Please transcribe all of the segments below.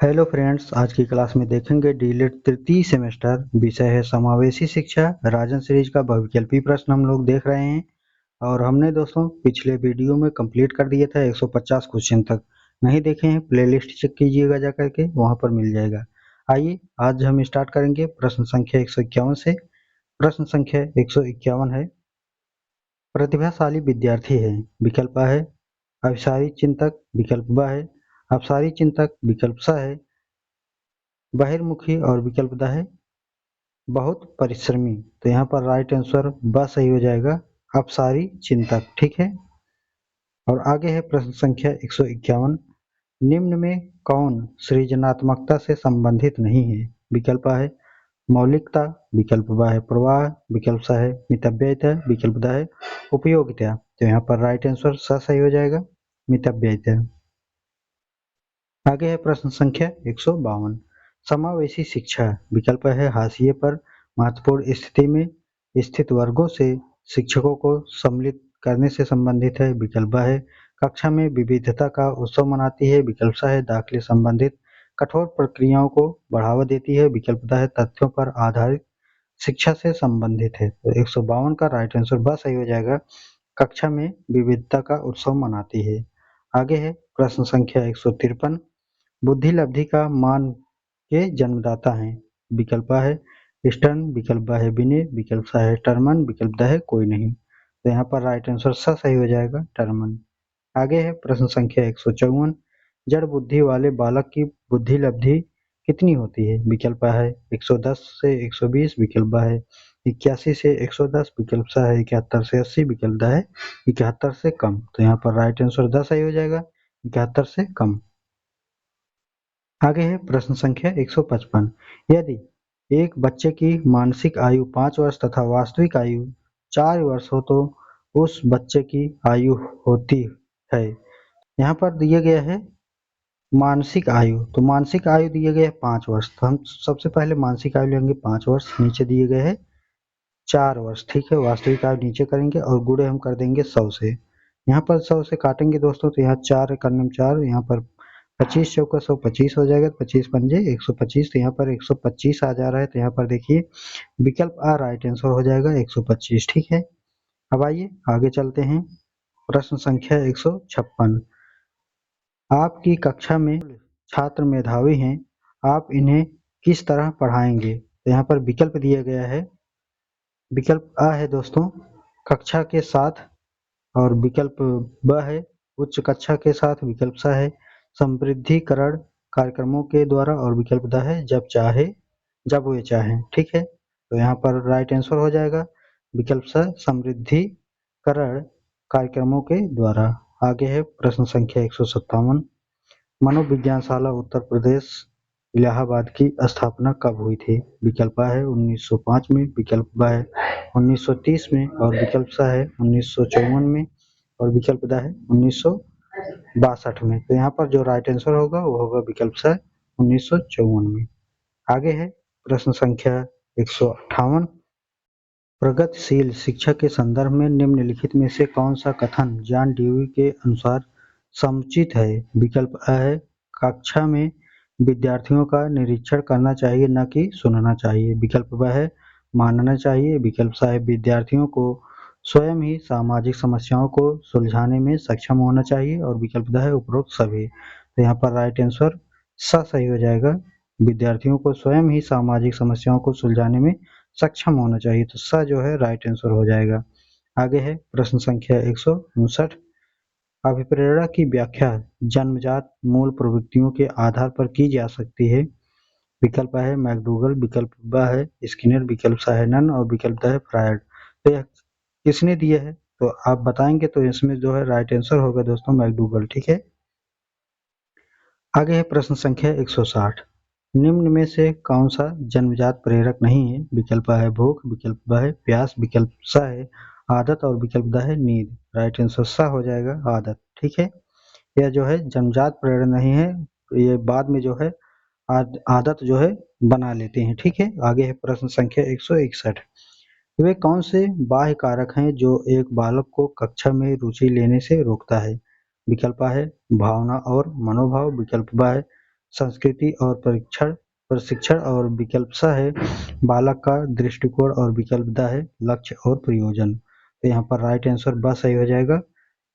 Hello friends, आज की class में देखेंगे डीएलएड तृतीय सेमेस्टर। विषय है समावेशी शिक्षा। राजन सीरीज का बहुविकल्पी प्रश्न हम लोग देख रहे हैं और हमने दोस्तों पिछले वीडियो में कंप्लीट कर दिया था 150 क्वेश्चन तक। नहीं देखे हैं प्लेलिस्ट चेक कीजिएगा जा करके, वहां पर मिल जाएगा। आइए आज हम स्टार्ट करेंगे प्रश्न संख्या 151 से। प्रश्न संख्या 151 है, प्रतिभाशाली विद्यार्थी है। विकल्प आ है अभिसारी चिंतक, विकल्प ब है अपसारी चिंतक, विकल्प स है बहिर्मुखी और विकल्प द है बहुत परिश्रमी। तो यहाँ पर राइट आंसर ब सही हो जाएगा, अपसारी चिंतक। ठीक है। और आगे है प्रश्न संख्या 151, निम्न में कौन सृजनात्मकता से संबंधित नहीं है। विकल्प आ है मौलिकता, विकल्प ब है प्रवाह, विकल्प स है मितव्ययिता, विकल्प द है उपयोगिता। तो यहाँ पर राइट आंसर स सही हो जाएगा, मितव्ययिता। आगे है प्रश्न संख्या 152, समावेशी शिक्षा। विकल्प है हाशिए पर महत्वपूर्ण स्थिति में स्थित वर्गों से शिक्षकों को सम्मिलित करने से संबंधित है। विकल्प है कक्षा में विविधता का उत्सव मनाती है। विकल्प है दाखिले संबंधित कठोर प्रक्रियाओं को बढ़ावा देती है। विकल्प है तथ्यों पर आधारित शिक्षा से संबंधित है। तो 152 का राइट आंसर ब सही हो जाएगा, कक्षा में विविधता का उत्सव मनाती है। आगे है प्रश्न संख्या 153, बुद्धि लब्धि का मान के जन्मदाता हैं। विकल्प आ है स्टर्न, विकल्प ब है विनय, विकल्प स है टर्मन, विकल्प द है कोई नहीं। तो यहाँ पर राइट आंसर स सही हो जाएगा, टर्मन। आगे है प्रश्न संख्या 154, जड़ बुद्धि वाले बालक की बुद्धि लब्धि कितनी होती है। विकल्प आ है 110 से 120, विकल्प ब है 81 से 110, विकल्प स है 71 से 80, विकल्प द है 71 से कम। तो यहाँ पर राइट आंसर द सही हो जाएगा, 71 से कम। आगे है प्रश्न संख्या 155, यदि एक बच्चे की मानसिक आयु 5 वर्ष तथा वास्तविक आयु 4 वर्ष हो तो उस बच्चे की आयु होती है। यहाँ पर दिया गया है मानसिक आयु, तो मानसिक आयु दिया गया है 5 वर्ष। तो हम सबसे पहले मानसिक आयु लेंगे 5 वर्ष, नीचे दिए गए है 4 वर्ष। ठीक है, वास्तविक आयु नीचे करेंगे और गुणे हम कर देंगे 100 से। यहाँ पर 100 से काटेंगे दोस्तों, तो यहाँ 4 करने में 4, यहाँ पर 25 चौका 125 हो जाएगा, 25 पंजे 125। तो यहाँ पर 125 आ जा रहा है। तो यहाँ पर देखिए विकल्प आ राइट आंसर हो जाएगा 125। ठीक है। अब आइए आगे चलते हैं। प्रश्न संख्या 156, आपकी कक्षा में छात्र मेधावी हैं, आप इन्हें किस तरह पढ़ाएंगे। तो यहाँ पर विकल्प दिया गया है। विकल्प आ है दोस्तों कक्षा के साथ, और विकल्प ब है उच्च कक्षा के साथ, विकल्प स है समृद्धिकरण कार्यक्रमों के द्वारा, और विकल्प द है जब वे चाहें। ठीक है। तो यहाँ पर राइट आंसर हो जाएगा विकल्प स समृद्धिकरण कार्यक्रमों के द्वारा। आगे है प्रश्न संख्या 157, मनोविज्ञानशाला उत्तर प्रदेश इलाहाबाद की स्थापना कब हुई थी। विकल्प आ है 1905 में, विकल्प ब है 1930 में, और विकल्प स है 1954 में, और विकल्प द है 1962 में। तो यहाँ पर जो राइट आंसर होगा वो होगा विकल्प स 1954 में। आगे है प्रश्न संख्या 158, प्रगतिशील शिक्षा के संदर्भ में निम्नलिखित में से कौन सा कथन जॉन डेवी के अनुसार समुचित है। विकल्प अ है कक्षा में विद्यार्थियों का निरीक्षण करना चाहिए न कि सुनना चाहिए, विकल्प ब है मानना चाहिए, विकल्प स है विद्यार्थियों को स्वयं ही सामाजिक समस्याओं को सुलझाने में सक्षम होना चाहिए, और विकल्प द है उपरोक्त सभी। तो यहाँ पर राइट आंसर स सही हो जाएगा, विद्यार्थियों को स्वयं ही सामाजिक समस्याओं को सुलझाने में सक्षम होना चाहिए। तो स जो है राइट आंसर हो जाएगा। आगे है प्रश्न संख्या 159, अभिप्रेरणा की व्याख्या जन्मजात मूल प्रवृत्तियों के आधार पर की जा सकती है। विकल्प है मैकडूगल, विकल्प ब है स्किनर, विकल्प स है नन, और विकल्प द है फ्रायड। तो यह किसने दिया है तो आप बताएंगे, तो इसमें जो है राइट आंसर होगा दोस्तों मैकडूगल। ठीक है। आगे है प्रश्न संख्या 160, निम्न में से कौन सा जन्मजात प्रेरक नहीं है। विकल्प आ है भूख, विकल्प ब है प्यास, विकल्प स है आदत, और विकल्प द है नींद। राइट आंसर स हो जाएगा, आदत। ठीक है। यह जो है जन्मजात प्रेरणा नहीं है, ये बाद में जो है आदत जो है बना लेते हैं। ठीक है। आगे है प्रश्न संख्या 161, वे कौन से बाह्य कारक हैं जो एक बालक को कक्षा में रुचि लेने से रोकता है। विकल्प आ है भावना और मनोभाव, विकल्प ब है संस्कृति और प्रशिक्षण और विकल्प स है बालक का दृष्टिकोण और विकल्प द है लक्ष्य और प्रयोजन। तो यहाँ पर राइट आंसर ब सही हो जाएगा,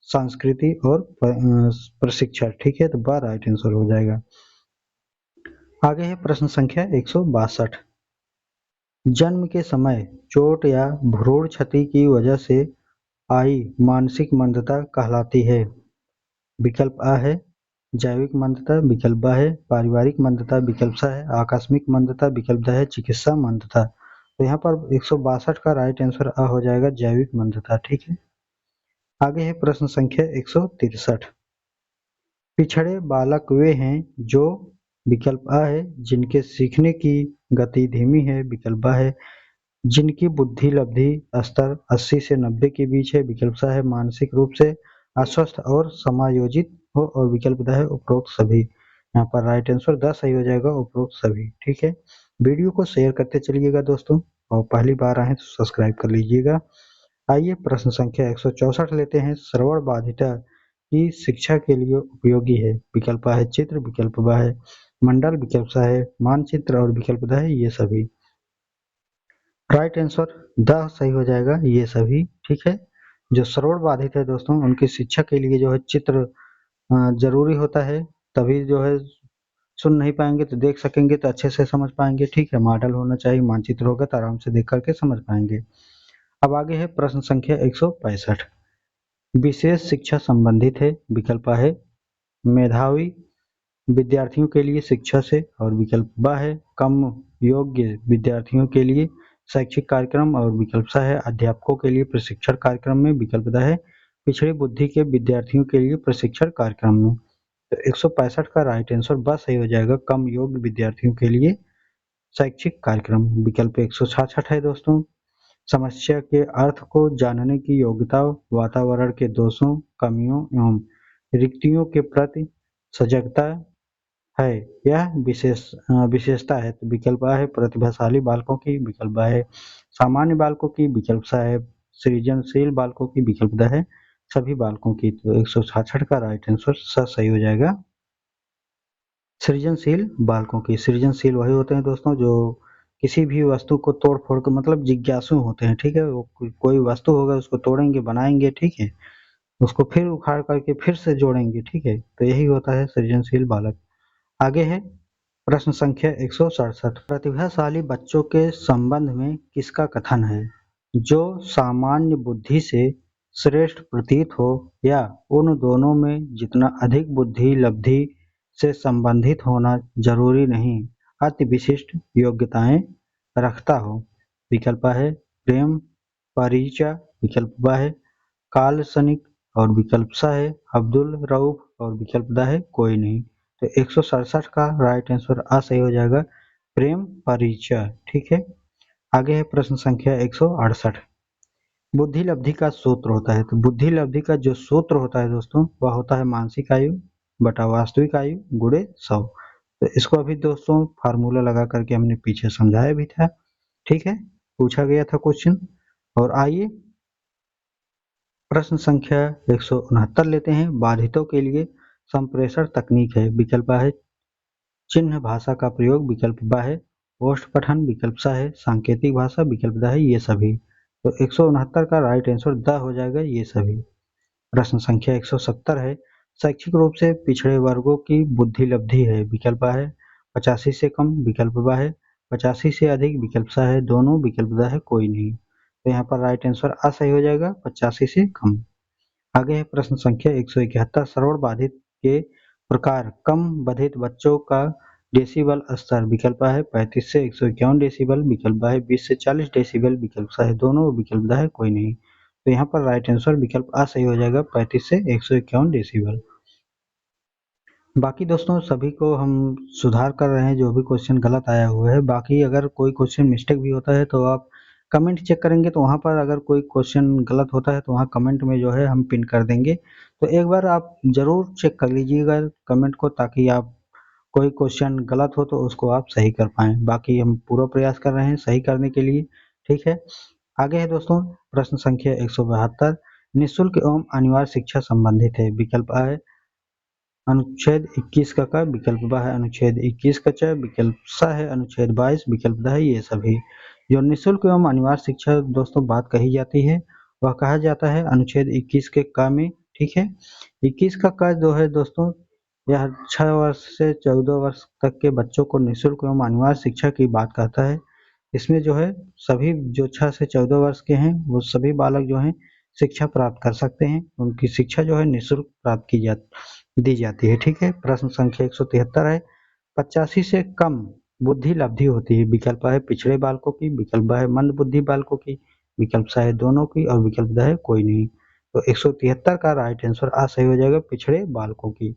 संस्कृति और प्रशिक्षण। ठीक है, तो ब राइट आंसर हो जाएगा। आगे है प्रश्न संख्या 162। जन्म के समय चोट या भ्रूण क्षति की वजह से आई मानसिक मंदता कहलाती है। विकल्प आ है जैविक मंदता, विकल्प ब है पारिवारिक मंदता, विकल्प स है आकस्मिक मंदता, विकल्प द है चिकित्सा मंदता। तो यहाँ पर 162 का राइट आंसर आ हो जाएगा जैविक मंदता। ठीक है, आगे है प्रश्न संख्या 163। पिछड़े बालक वे हैं जो, विकल्प आ है जिनके सीखने की गति धीमी है, विकल्प ब है जिनकी बुद्धि लब्धि स्तर 80 से 90 के बीच है, विकल्प स है मानसिक रूप से अस्वस्थ और समायोजित हो, और विकल्प द है उपरोक्त सभी। यहाँ पर राइट आंसर 10 सही हो जाएगा, उपरोक्त सभी। ठीक है, वीडियो को शेयर करते चलिएगा दोस्तों, और पहली बार आए तो सब्सक्राइब कर लीजिएगा। आइए प्रश्न संख्या 164 लेते हैं। श्रवण बाधिता की शिक्षा के लिए उपयोगी है, विकल्प आ है चित्र, विकल्प ब है मंडल, विकल्प स है मानचित्र, और विकल्प द है ये सभी। राइट आंसर द सही हो जाएगा, ये सभी। ठीक है, जो श्रवण बाधित है दोस्तों उनकी शिक्षा के लिए जो है चित्र जरूरी होता है, तभी जो है सुन नहीं पाएंगे तो देख सकेंगे तो अच्छे से समझ पाएंगे। ठीक है, मॉडल होना चाहिए, मानचित्र होगा तो आराम से देख करके समझ पाएंगे। अब आगे है प्रश्न संख्या 165। विशेष शिक्षा संबंधित है, विकल्प आ है मेधावी विद्यार्थियों के लिए शिक्षा से, और विकल्प ब है कम योग्य विद्यार्थियों के लिए शैक्षिक कार्यक्रम, और विकल्प स है अध्यापकों के लिए प्रशिक्षण कार्यक्रम में, विकल्प द है पिछड़ी बुद्धि के विद्यार्थियों के लिए प्रशिक्षण कार्यक्रम में। तो 165 का राइट आंसर ब सही हो जाएगा, कम योग्य विद्यार्थियों के लिए शैक्षिक कार्यक्रम। विकल्प 166 है दोस्तों, समस्या के अर्थ को जानने की योग्यता, वातावरण के दोषों कमियों एवं रिक्तियों के प्रति सजगता है, यह विशेषता है। तो विकल्प आ है प्रतिभाशाली बालकों की, विकल्प ब है सामान्य बालकों की, विकल्प स है सृजनशील बालकों की, विकल्प द है सभी बालकों की। तो 166 का राइट आंसर स सही हो जाएगा, सृजनशील बालकों की। सृजनशील वही होते हैं दोस्तों जो किसी भी वस्तु को तोड़ फोड़ के, मतलब जिज्ञासु होते हैं। ठीक है, वो कोई वस्तु होगा उसको तोड़ेंगे बनाएंगे, ठीक है, उसको फिर उखाड़ करके फिर से जोड़ेंगे। ठीक है, तो यही होता है सृजनशील बालक। आगे है प्रश्न संख्या 167। प्रतिभाशाली बच्चों के संबंध में किसका कथन है, जो सामान्य बुद्धि से श्रेष्ठ प्रतीत हो, या उन दोनों में जितना अधिक बुद्धि लब्धि से संबंधित होना जरूरी नहीं अति विशिष्ट योग्यताएं रखता हो। विकल्प है प्रेम परिचय, विकल्प ब है काल्पनिक, और विकल्प स है अब्दुल रऊफ, और विकल्प द है कोई नहीं। तो 167 का राइट आंसर आ सही हो जाएगा, प्रेम परिचय। ठीक है, आगे है प्रश्न संख्या 168। बुद्धि लब्धि का सूत्र होता है, तो बुद्धि लब्धि का जो सूत्र होता है दोस्तों वह होता है मानसिक आयु बटा वास्तविक आयु गुणे 100। तो इसको अभी दोस्तों फार्मूला लगा करके हमने पीछे समझाया भी था। ठीक है, पूछा गया था क्वेश्चन। और आइए प्रश्न संख्या 169 लेते हैं। बाधितों के लिए संप्रेषण तकनीक है, विकल्प है चिन्ह भाषा का प्रयोग, विकल्प ब है पोस्ट पठन, विकल्प स है सांकेतिक भाषा, विकल्प द है ये सभी। तो 169 का राइट आंसर द हो जाएगा, ये सभी। प्रश्न संख्या 170 है। शैक्षिक रूप से पिछड़े वर्गों की बुद्धि लब्धि है, विकल्प आ है 85 से कम, विकल्प ब है 85 से अधिक, विकल्प स है दोनों, विकल्प द है कोई नहीं। तो यहाँ पर राइट आंसर आ सही हो जाएगा 85 से कम। आगे है प्रश्न संख्या 171। श्रवण बाधित के प्रकार कम बाधित बच्चों का डेसिबल स्तर, विकल्प है 35 से 151 डेसिबल, विकल्प है 20 से 40 डेसिबल, विकल्प है दोनों, विकल्प है कोई नहीं। तो यहाँ पर राइट आंसर विकल्प आ सही हो जाएगा 35 से 151 डेसिबल। बाकी दोस्तों सभी को हम सुधार कर रहे हैं, जो भी क्वेश्चन गलत आया हुआ है। बाकी अगर कोई क्वेश्चन मिस्टेक भी होता है तो आप कमेंट चेक करेंगे, तो वहाँ पर अगर कोई क्वेश्चन गलत होता है तो वहाँ कमेंट में जो है हम पिन कर देंगे। तो एक बार आप ज़रूर चेक कर लीजिएगा कमेंट को, ताकि आप कोई क्वेश्चन गलत हो तो उसको आप सही कर पाएँ। बाकी हम पूरा प्रयास कर रहे हैं सही करने के लिए। ठीक है, आगे है दोस्तों प्रश्न संख्या 172। निःशुल्क एवं अनिवार्य शिक्षा संबंधित है, विकल्प आ है अनुच्छेद 21 का विकल्प ब है अनुच्छेद 21 का च, विकल्प स है अनुच्छेद 22, विकल्प द है ये सभी। जो निःशुल्क एवं अनिवार्य शिक्षा दोस्तों बात कही जाती है वह कहा जाता है अनुच्छेद 21 के क में, ठीक है। 21 का क जो है दोस्तों यह 6 वर्ष से 14 वर्ष तक के बच्चों को निःशुल्क एवं अनिवार्य शिक्षा की बात कहता है। इसमें जो है सभी जो 6 से 14 वर्ष के हैं वो सभी बालक जो हैं शिक्षा प्राप्त कर सकते हैं, उनकी शिक्षा जो है निःशुल्क प्राप्त दी जाती है, ठीक है। प्रश्न संख्या 173 है, 85 से कम बुद्धि लब्धि होती है। विकल्प है पिछड़े बालकों की, विकल्प ब है मंद बुद्धि बालकों की, विकल्प स है दोनों की और विकल्प द है कोई नहीं। तो 173 का राइट आंसर आ सही हो जाएगा पिछड़े बालकों की।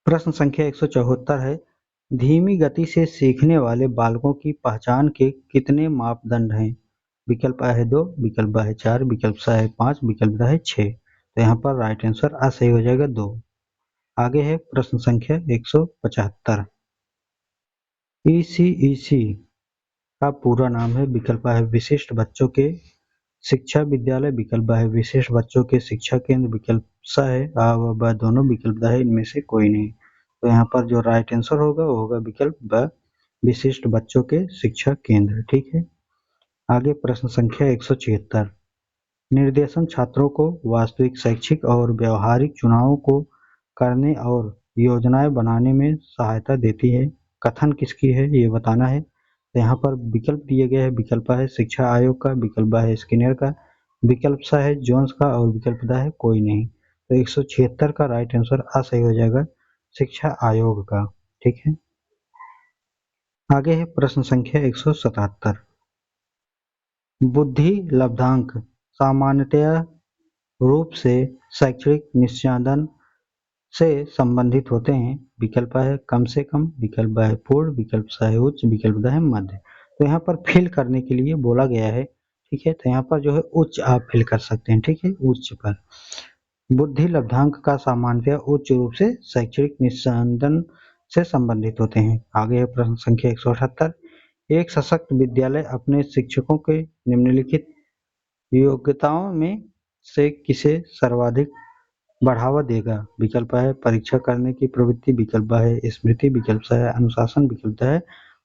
प्रश्न संख्या 174 है, धीमी गति से सीखने वाले बालकों की पहचान के कितने मापदंड हैं? विकल्प आ है 2, विकल्प ब है 4, विकल्प स है 5, विकल्प द है 6। तो यहाँ पर राइट आंसर आ सही हो जाएगा 2। आगे है प्रश्न संख्या 175। ईसीईसी का पूरा नाम है। विकल्प है विशिष्ट बच्चों के शिक्षा विद्यालय, विकल्प है विशेष बच्चों के शिक्षा केंद्र, विकल्प स है आ व ब दोनों, विकल्प द है इनमें से कोई नहीं। तो यहाँ पर जो राइट आंसर होगा वो होगा विकल्प ब विशिष्ट बच्चों के शिक्षा केंद्र, ठीक है। आगे प्रश्न संख्या 176। निर्देशन छात्रों को वास्तविक शैक्षिक और व्यवहारिक चुनावों को करने और योजनाएं बनाने में सहायता देती है। कथन किसकी है ये बताना है। तो यहाँ पर विकल्प दिए गए हैं, विकल्प है शिक्षा आयोग का, विकल्प है स्किनर का, विकल्प सा है जोन्स का और विकल्प द है कोई नहीं। तो 176 का राइट आंसर आ सही हो जाएगा शिक्षा आयोग का, ठीक है। आगे है प्रश्न संख्या 177। बुद्धि लब्धांक सामान्यतया रूप से शैक्षणिक निस्यांदन से संबंधित होते हैं। विकल्प है कम से कम, विकल्प है पूर्ण, विकल्प स है उच्च, विकल्प द है मध्य। तो यहाँ पर फिल करने के लिए बोला गया है, ठीक है। तो यहाँ पर जो है उच्च आप फिल कर सकते हैं, ठीक है, उच्च पर। बुद्धि लब्धांक का सामान्यतया उच्च रूप से शैक्षणिक निस्यांदन से संबंधित होते हैं। आगे है प्रश्न संख्या 178। एक सशक्त विद्यालय अपने शिक्षकों के निम्नलिखित योग्यताओं में से किसे सर्वाधिक बढ़ावा देगा? विकल्प है परीक्षा करने की प्रवृत्ति, विकल्प है स्मृति, विकल्प है अनुशासन, विकल्प है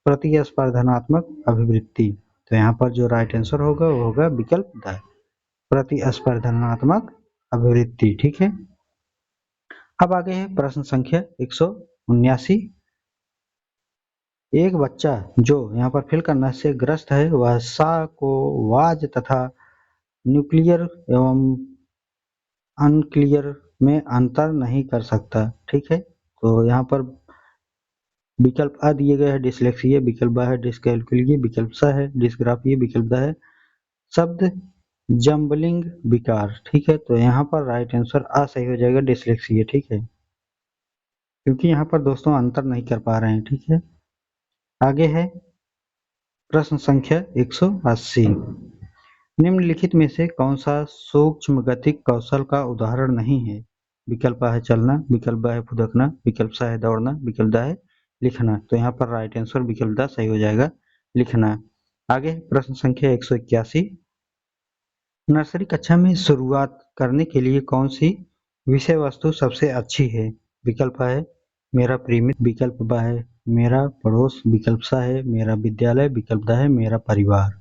प्रतिस्पर्धात्मक अभिवृत्ति। तो यहाँ पर जो राइट आंसर होगा वो होगा विकल्प द प्रतिस्पर्धात्मक अभिवृत्ति, ठीक है। अब आगे है प्रश्न संख्या 179। एक बच्चा जो यहाँ पर फिल करना से ग्रस्त है वह सा को वाज तथा न्यूक्लियर एवं अनक्लियर में अंतर नहीं कर सकता, ठीक है। तो यहाँ पर विकल्प आ दिए गए हैं डिसलेक्सिया, विकल्प ब है डिसकैलकुलिया, विकल्प स है डिसग्राफिया, विकल्प द है शब्द जम्बलिंग विकार, ठीक है। तो यहाँ पर राइट आंसर आ सही हो जाएगा डिसलेक्सिया, ठीक है, क्योंकि यहाँ पर दोस्तों अंतर नहीं कर पा रहे हैं, ठीक है। आगे है प्रश्न संख्या 180। निम्नलिखित में से कौन सा सूक्ष्मगतिक कौशल का उदाहरण नहीं है? विकल्प है चलना, विकल्प है फुदकना, विकल्प सा है दौड़ना, विकल्प द है लिखना। तो यहाँ पर राइट आंसर विकल्प द सही हो जाएगा लिखना। आगे प्रश्न संख्या 181। नर्सरी कक्षा में शुरुआत करने के लिए कौन सी विषय वस्तु सबसे अच्छी है? विकल्प है मेरा प्रिय मित्र, विकल्प ब है मेरा पड़ोस, विकल्प सा है मेरा विद्यालय, विकल्प द है मेरा परिवार।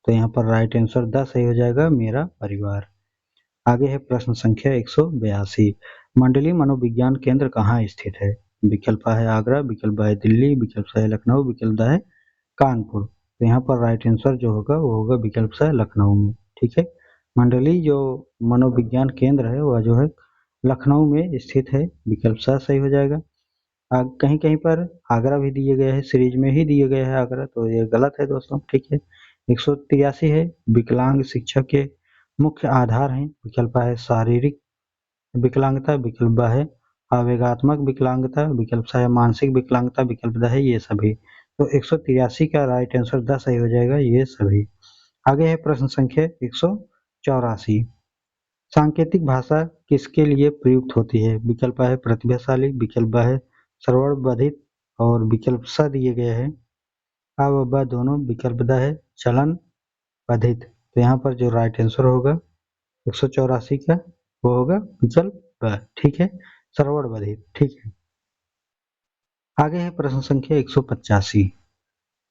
तो यहाँ पर राइट आंसर द सही हो जाएगा मेरा परिवार। आगे है प्रश्न संख्या 182। मंडली मनोविज्ञान केंद्र कहाँ स्थित है? विकल्प है आगरा, विकल्प है दिल्ली, विकल्प है लखनऊ, विकल्प द है कानपुर। तो यहाँ पर राइट आंसर जो होगा वो होगा विकल्प सा लखनऊ में, ठीक है। मंडली जो मनोविज्ञान केंद्र है वह जो है लखनऊ में स्थित है, विकल्प सा सही हो जाएगा। कहीं कहीं पर आगरा भी दिए गए हैं, सीरीज में ही दिए गए हैं आगरा, तो ये गलत है दोस्तों, ठीक है। 183 है विकलांग शिक्षा के मुख्य आधार हैं। विकल्प है शारीरिक विकलांगता, विकल्प ब है आवेगात्मक विकलांगता, विकल्प सा है मानसिक विकलांगता, विकल्प द है ये सभी। तो 183 का राइट आंसर द सही हो जाएगा ये सभी। आगे है प्रश्न संख्या 184। सांकेतिक भाषा किसके लिए प्रयुक्त होती है? विकल्प है प्रतिभाशाली, विकल्प ब है श्रवण बधिर और विकल्प स दिए गए हैं आ व ब दोनों, विकल्प द है चलन बधित। तो यहाँ पर जो राइट आंसर होगा 184 का वो होगा विकल्प ब, ठीक है। सर्वोत्तम, ठीक है। आगे है प्रश्न संख्या 185।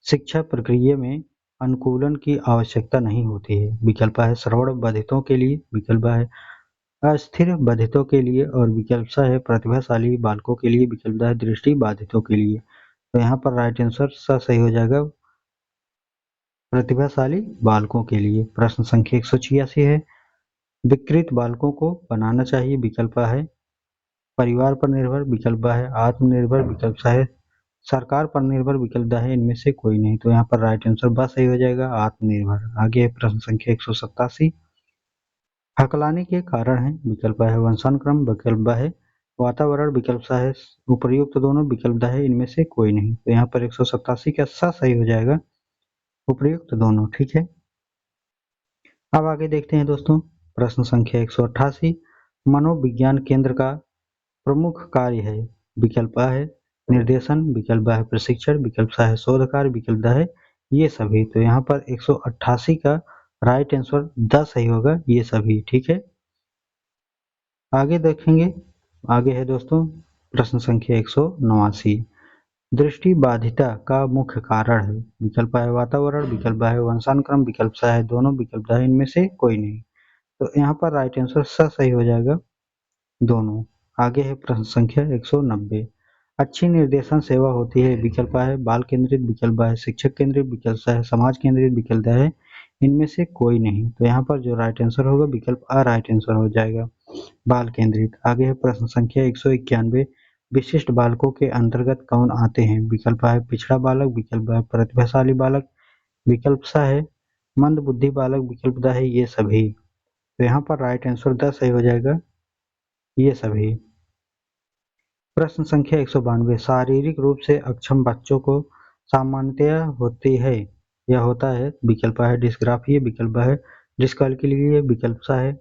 शिक्षा प्रक्रिया में अनुकूलन की आवश्यकता नहीं होती है। विकल्प है सर्वोत्तम के लिए, विकल्प है अस्थिर बाधितों के लिए और विकल्प सा है प्रतिभाशाली बालकों के लिए, विकल्प है दृष्टि बाधितों के लिए। तो यहाँ पर राइट आंसर सा सही हो जाएगा प्रतिभाशाली बालकों के लिए। प्रश्न संख्या 186 है विकृत बालकों को बनाना चाहिए, विकल्प है परिवार पर निर्भर, विकल्प है आत्मनिर्भर, विकल्प है सरकार पर निर्भर, विकल्प है इनमें से कोई नहीं। तो यहाँ पर राइट आंसर बस सही हो जाएगा आत्मनिर्भर। आगे प्रश्न संख्या 187। हकलाने के कारण है, विकल्प है वंशानुक्रम, विकल्प है वातावरण, विकल्प सा है उपर्युक्त दोनों, विकल्प है इनमें से कोई नहीं। तो यहाँ पर 187 का सा सही हो जाएगा उपर्युक्त दोनों, ठीक है। अब आगे देखते हैं दोस्तों प्रश्न संख्या 188। मनोविज्ञान केंद्र का प्रमुख कार्य है, विकल्प है निर्देशन, विकल्प है प्रशिक्षण, विकल्प है शोध कार्य, विकल्प है ये सभी। तो यहाँ पर 188 का राइट आंसर 10 सही होगा ये सभी, ठीक है। आगे देखेंगे, आगे है दोस्तों प्रश्न संख्या 189। दृष्टि बाधिता का मुख्य कारण है, विकल्प है वातावरण, विकल्प है वंशानुक्रम, विकल्प है दोनों, विकल्प है इनमें से कोई नहीं। तो यहाँ पर राइट आंसर सही हो जाएगा दोनों। आगे है प्रश्न संख्या 190। अच्छी निर्देशन सेवा होती है, विकल्प है बाल केंद्रित, विकल्प है शिक्षक केंद्रित, विकल्प है समाज केंद्रित, विकल्प है इनमें से कोई नहीं। तो यहाँ पर जो राइट आंसर होगा विकल्प आ राइट आंसर हो जाएगा बाल केंद्रित। आगे है प्रश्न संख्या 191। विशिष्ट बालकों के अंतर्गत कौन आते हैं, विकल्प है पिछड़ा बालक, विकल्प है प्रतिभाशाली बालक, विकल्प सा है मंद बुद्धि बालक, विकल्प है ये सभी। तो यहाँ पर राइट आंसर 10 सही हो जाएगा ये सभी। प्रश्न संख्या 192। शारीरिक रूप से अक्षम बच्चों को सामान्यतया होती है या होता है, विकल्प है डिस्ग्राफिया, विकल्प है डिस्कैल्कुलिया, विकल्प सा है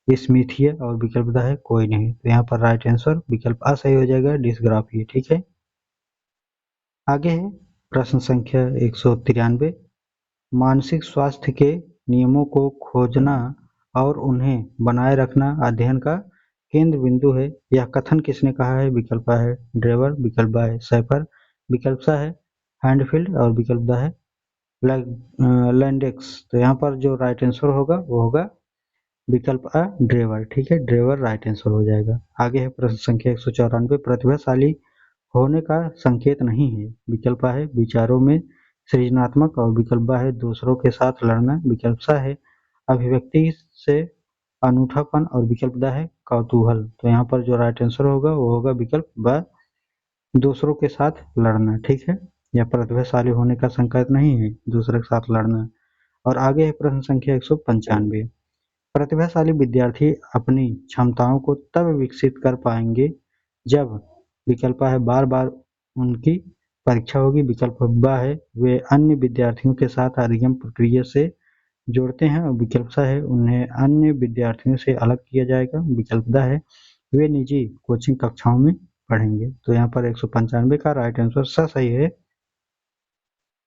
डिस्मीथिया और विकल्प है कोई नहीं। तो यहाँ पर राइट आंसर विकल्प आ सही हो जाएगा डिस्ग्राफिया, ठीक है। आगे है प्रश्न संख्या 193। मानसिक स्वास्थ्य के नियमों को खोजना और उन्हें बनाए रखना अध्ययन का केंद्र बिंदु है, यह कथन किसने कहा है, विकल्प है ड्रेवर, विकल्प है सैफर, विकल्प सा है हैंडफील्ड और विकल्प है लैंडेक्स। तो यहाँ पर जो राइट आंसर होगा वो होगा विकल्प अ ड्रेवर, ठीक है। ड्रेवर राइट आंसर हो जाएगा। आगे है प्रश्न संख्या 194। प्रतिभाशाली होने का संकेत नहीं है, विकल्प है विचारों में सृजनात्मक और विकल्प है दूसरों के साथ लड़ना, विकल्प सा है अभिव्यक्ति से अनूठापन और विकल्प है कौतूहल। तो यहाँ पर जो राइट आंसर होगा वो होगा विकल्प ब दूसरों के साथ लड़ना, ठीक है। यह प्रतिभाशाली होने का संकेत नहीं है दूसरे के साथ लड़ना। और आगे है प्रश्न संख्या 195। प्रतिभाशाली विद्यार्थी अपनी क्षमताओं को तब विकसित कर पाएंगे जब विकल्प है बार बार उनकी परीक्षा होगी, विकल्प ब है वे अन्य विद्यार्थियों के साथ अधिगम प्रक्रिया से जोड़ते हैं और विकल्प सा है उन्हें अन्य विद्यार्थियों से अलग किया जाएगा, विकल्प द है वे निजी कोचिंग कक्षाओं में पढ़ेंगे। तो यहाँ पर 195 का राइट आंसर सही है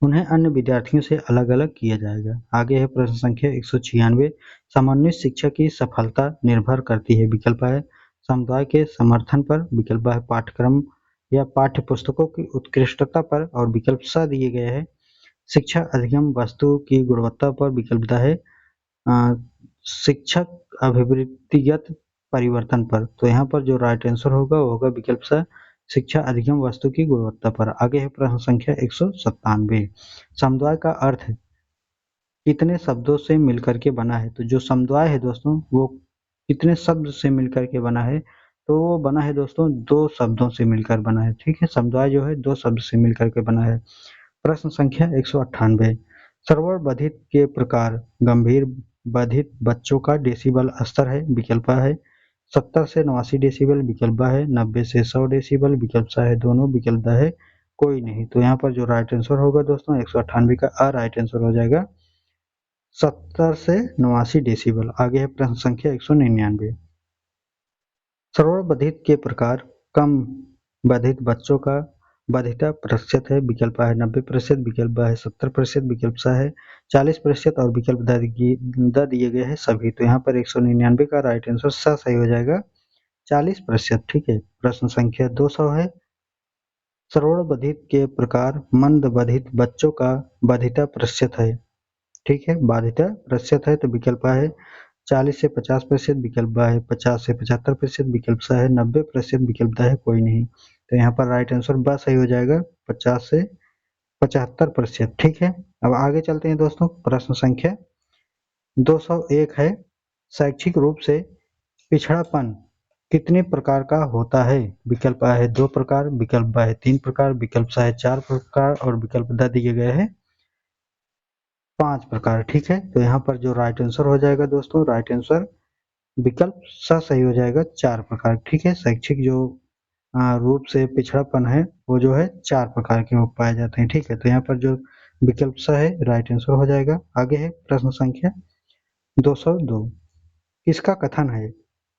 उन्हें अन्य विद्यार्थियों से अलग अलग किया जाएगा। आगे है प्रश्न संख्या 196। समन्वित शिक्षा की सफलता निर्भर करती है, विकल्प है समुदाय के समर्थन पर, विकल्प है पाठ्यक्रम या पाठ्य पुस्तकों की उत्कृष्टता पर और विकल्प सा दिए गए हैं शिक्षा अधिगम वस्तु की गुणवत्ता पर, विकल्प है शिक्षक अभिवृत्तिगत परिवर्तन पर। तो यहाँ पर जो राइट आंसर होगा वो होगा विकल्प सा शिक्षा अधिगम वस्तु की गुणवत्ता पर। आगे है प्रश्न संख्या 197। समुदाय का अर्थ कितने शब्दों से मिलकर के बना है, तो जो समुदाय है दोस्तों वो कितने शब्द से मिलकर के बना है, तो वो बना है दोस्तों 2 शब्दों से मिलकर बना है, ठीक है। समुदाय जो है 2 शब्द से मिलकर के बना है। प्रश्न संख्या 198। सर्वबाधित के प्रकार गंभीर बाधित बच्चों का डेसिबल स्तर है, विकल्प है 70 से 89 डेसिबल, विकल्प है 90 से 100 डेसिबल, विकल्प सा है दोनों, विकल्प है कोई नहीं। तो यहाँ पर जो राइट आंसर होगा दोस्तों 198 का आ राइट आंसर हो जाएगा 70 से 89 डेसिबल। आगे है प्रश्न संख्या 199। सर्वबाधित के प्रकार कम बाधित बच्चों का बाधिता प्रतिशत है, विकल्प है 90%, विकल्प है 70%, विकल्प सा है 40% और विकल्प द दिए गए हैं सभी। तो यहाँ पर 199 का राइट आंसर सही हो जाएगा 40%। ठीक है। प्रश्न संख्या 200 है, श्रवणबधित के प्रकार मंदबधित बच्चों का बाधिता प्रतिशत है। ठीक है, बाधिता प्रतिशत है तो विकल्प है 40 से 50%, विकल्प है 50 से 75%, विकल्प है 90%, विकल्प है कोई नहीं। तो यहाँ पर राइट आंसर बस सही हो जाएगा 50 से 75%। ठीक है। अब आगे चलते हैं दोस्तों। प्रश्न संख्या 201 है, शैक्षिक रूप से पिछड़ापन कितने प्रकार का होता है? विकल्प है 2 प्रकार, विकल्प है 3 प्रकार, विकल्प है 4 प्रकार और विकल्प दिए गए हैं 5 प्रकार। ठीक है, तो यहाँ पर जो राइट आंसर हो जाएगा दोस्तों, राइट आंसर विकल्प सा सही हो जाएगा 4 प्रकार। ठीक है, शैक्षिक जो रूप से पिछड़ापन है वो जो है 4 प्रकार के वो पाए जाते हैं। ठीक है, तो यहाँ पर जो विकल्प सा है राइट आंसर हो जाएगा। आगे है प्रश्न संख्या 202, किसका कथन है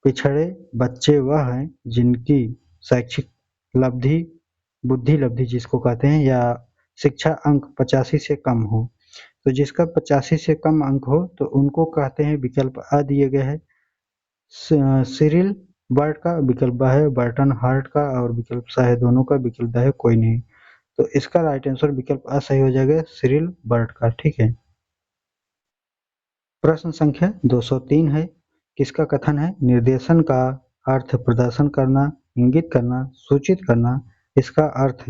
पिछड़े बच्चे वह हैं जिनकी शैक्षिक लब्धि, बुद्धि लब्धि जिसको कहते हैं, या शिक्षा अंक 85 से कम हो? तो जिसका 85 से कम अंक हो तो उनको कहते हैं, विकल्प आ दिए गए हैं सिरिल बर्ट का, विकल्प है बर्टन हार्ट का और विकल्प सा है दोनों का, विकल्प है कोई नहीं। तो इसका राइट आंसर विकल्प आ सही हो जाएगा सिरिल बर्ट का। ठीक है। प्रश्न संख्या 203 है, किसका कथन है निर्देशन का अर्थ प्रदर्शन करना, इंगित करना, सूचित करना, इसका अर्थ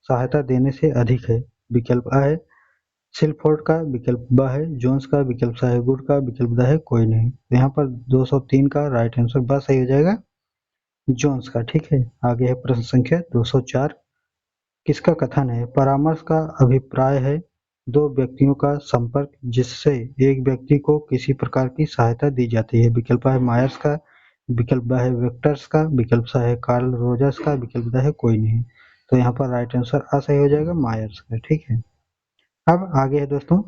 सहायता देने से अधिक है? विकल्प आ है सिलफोर्ड का, विकल्प ब है जोन्स का, विकल्प सा है गुड का, विकल्प द है कोई नहीं। तो यहाँ पर 203 का राइट आंसर ब सही हो जाएगा जोन्स का। ठीक है। आगे है प्रश्न संख्या 204, किसका कथन है परामर्श का अभिप्राय है दो व्यक्तियों का संपर्क जिससे एक व्यक्ति को किसी प्रकार की सहायता दी जाती है? विकल्प है मायर्स का, विकल्प है वेक्टर्स का, विकल्प सा है कार्ल रोजर्स का, विकल्प है कोई नहीं। तो यहाँ पर राइट आंसर आ सही हो जाएगा मायर्स का। ठीक है। अब आगे है दोस्तों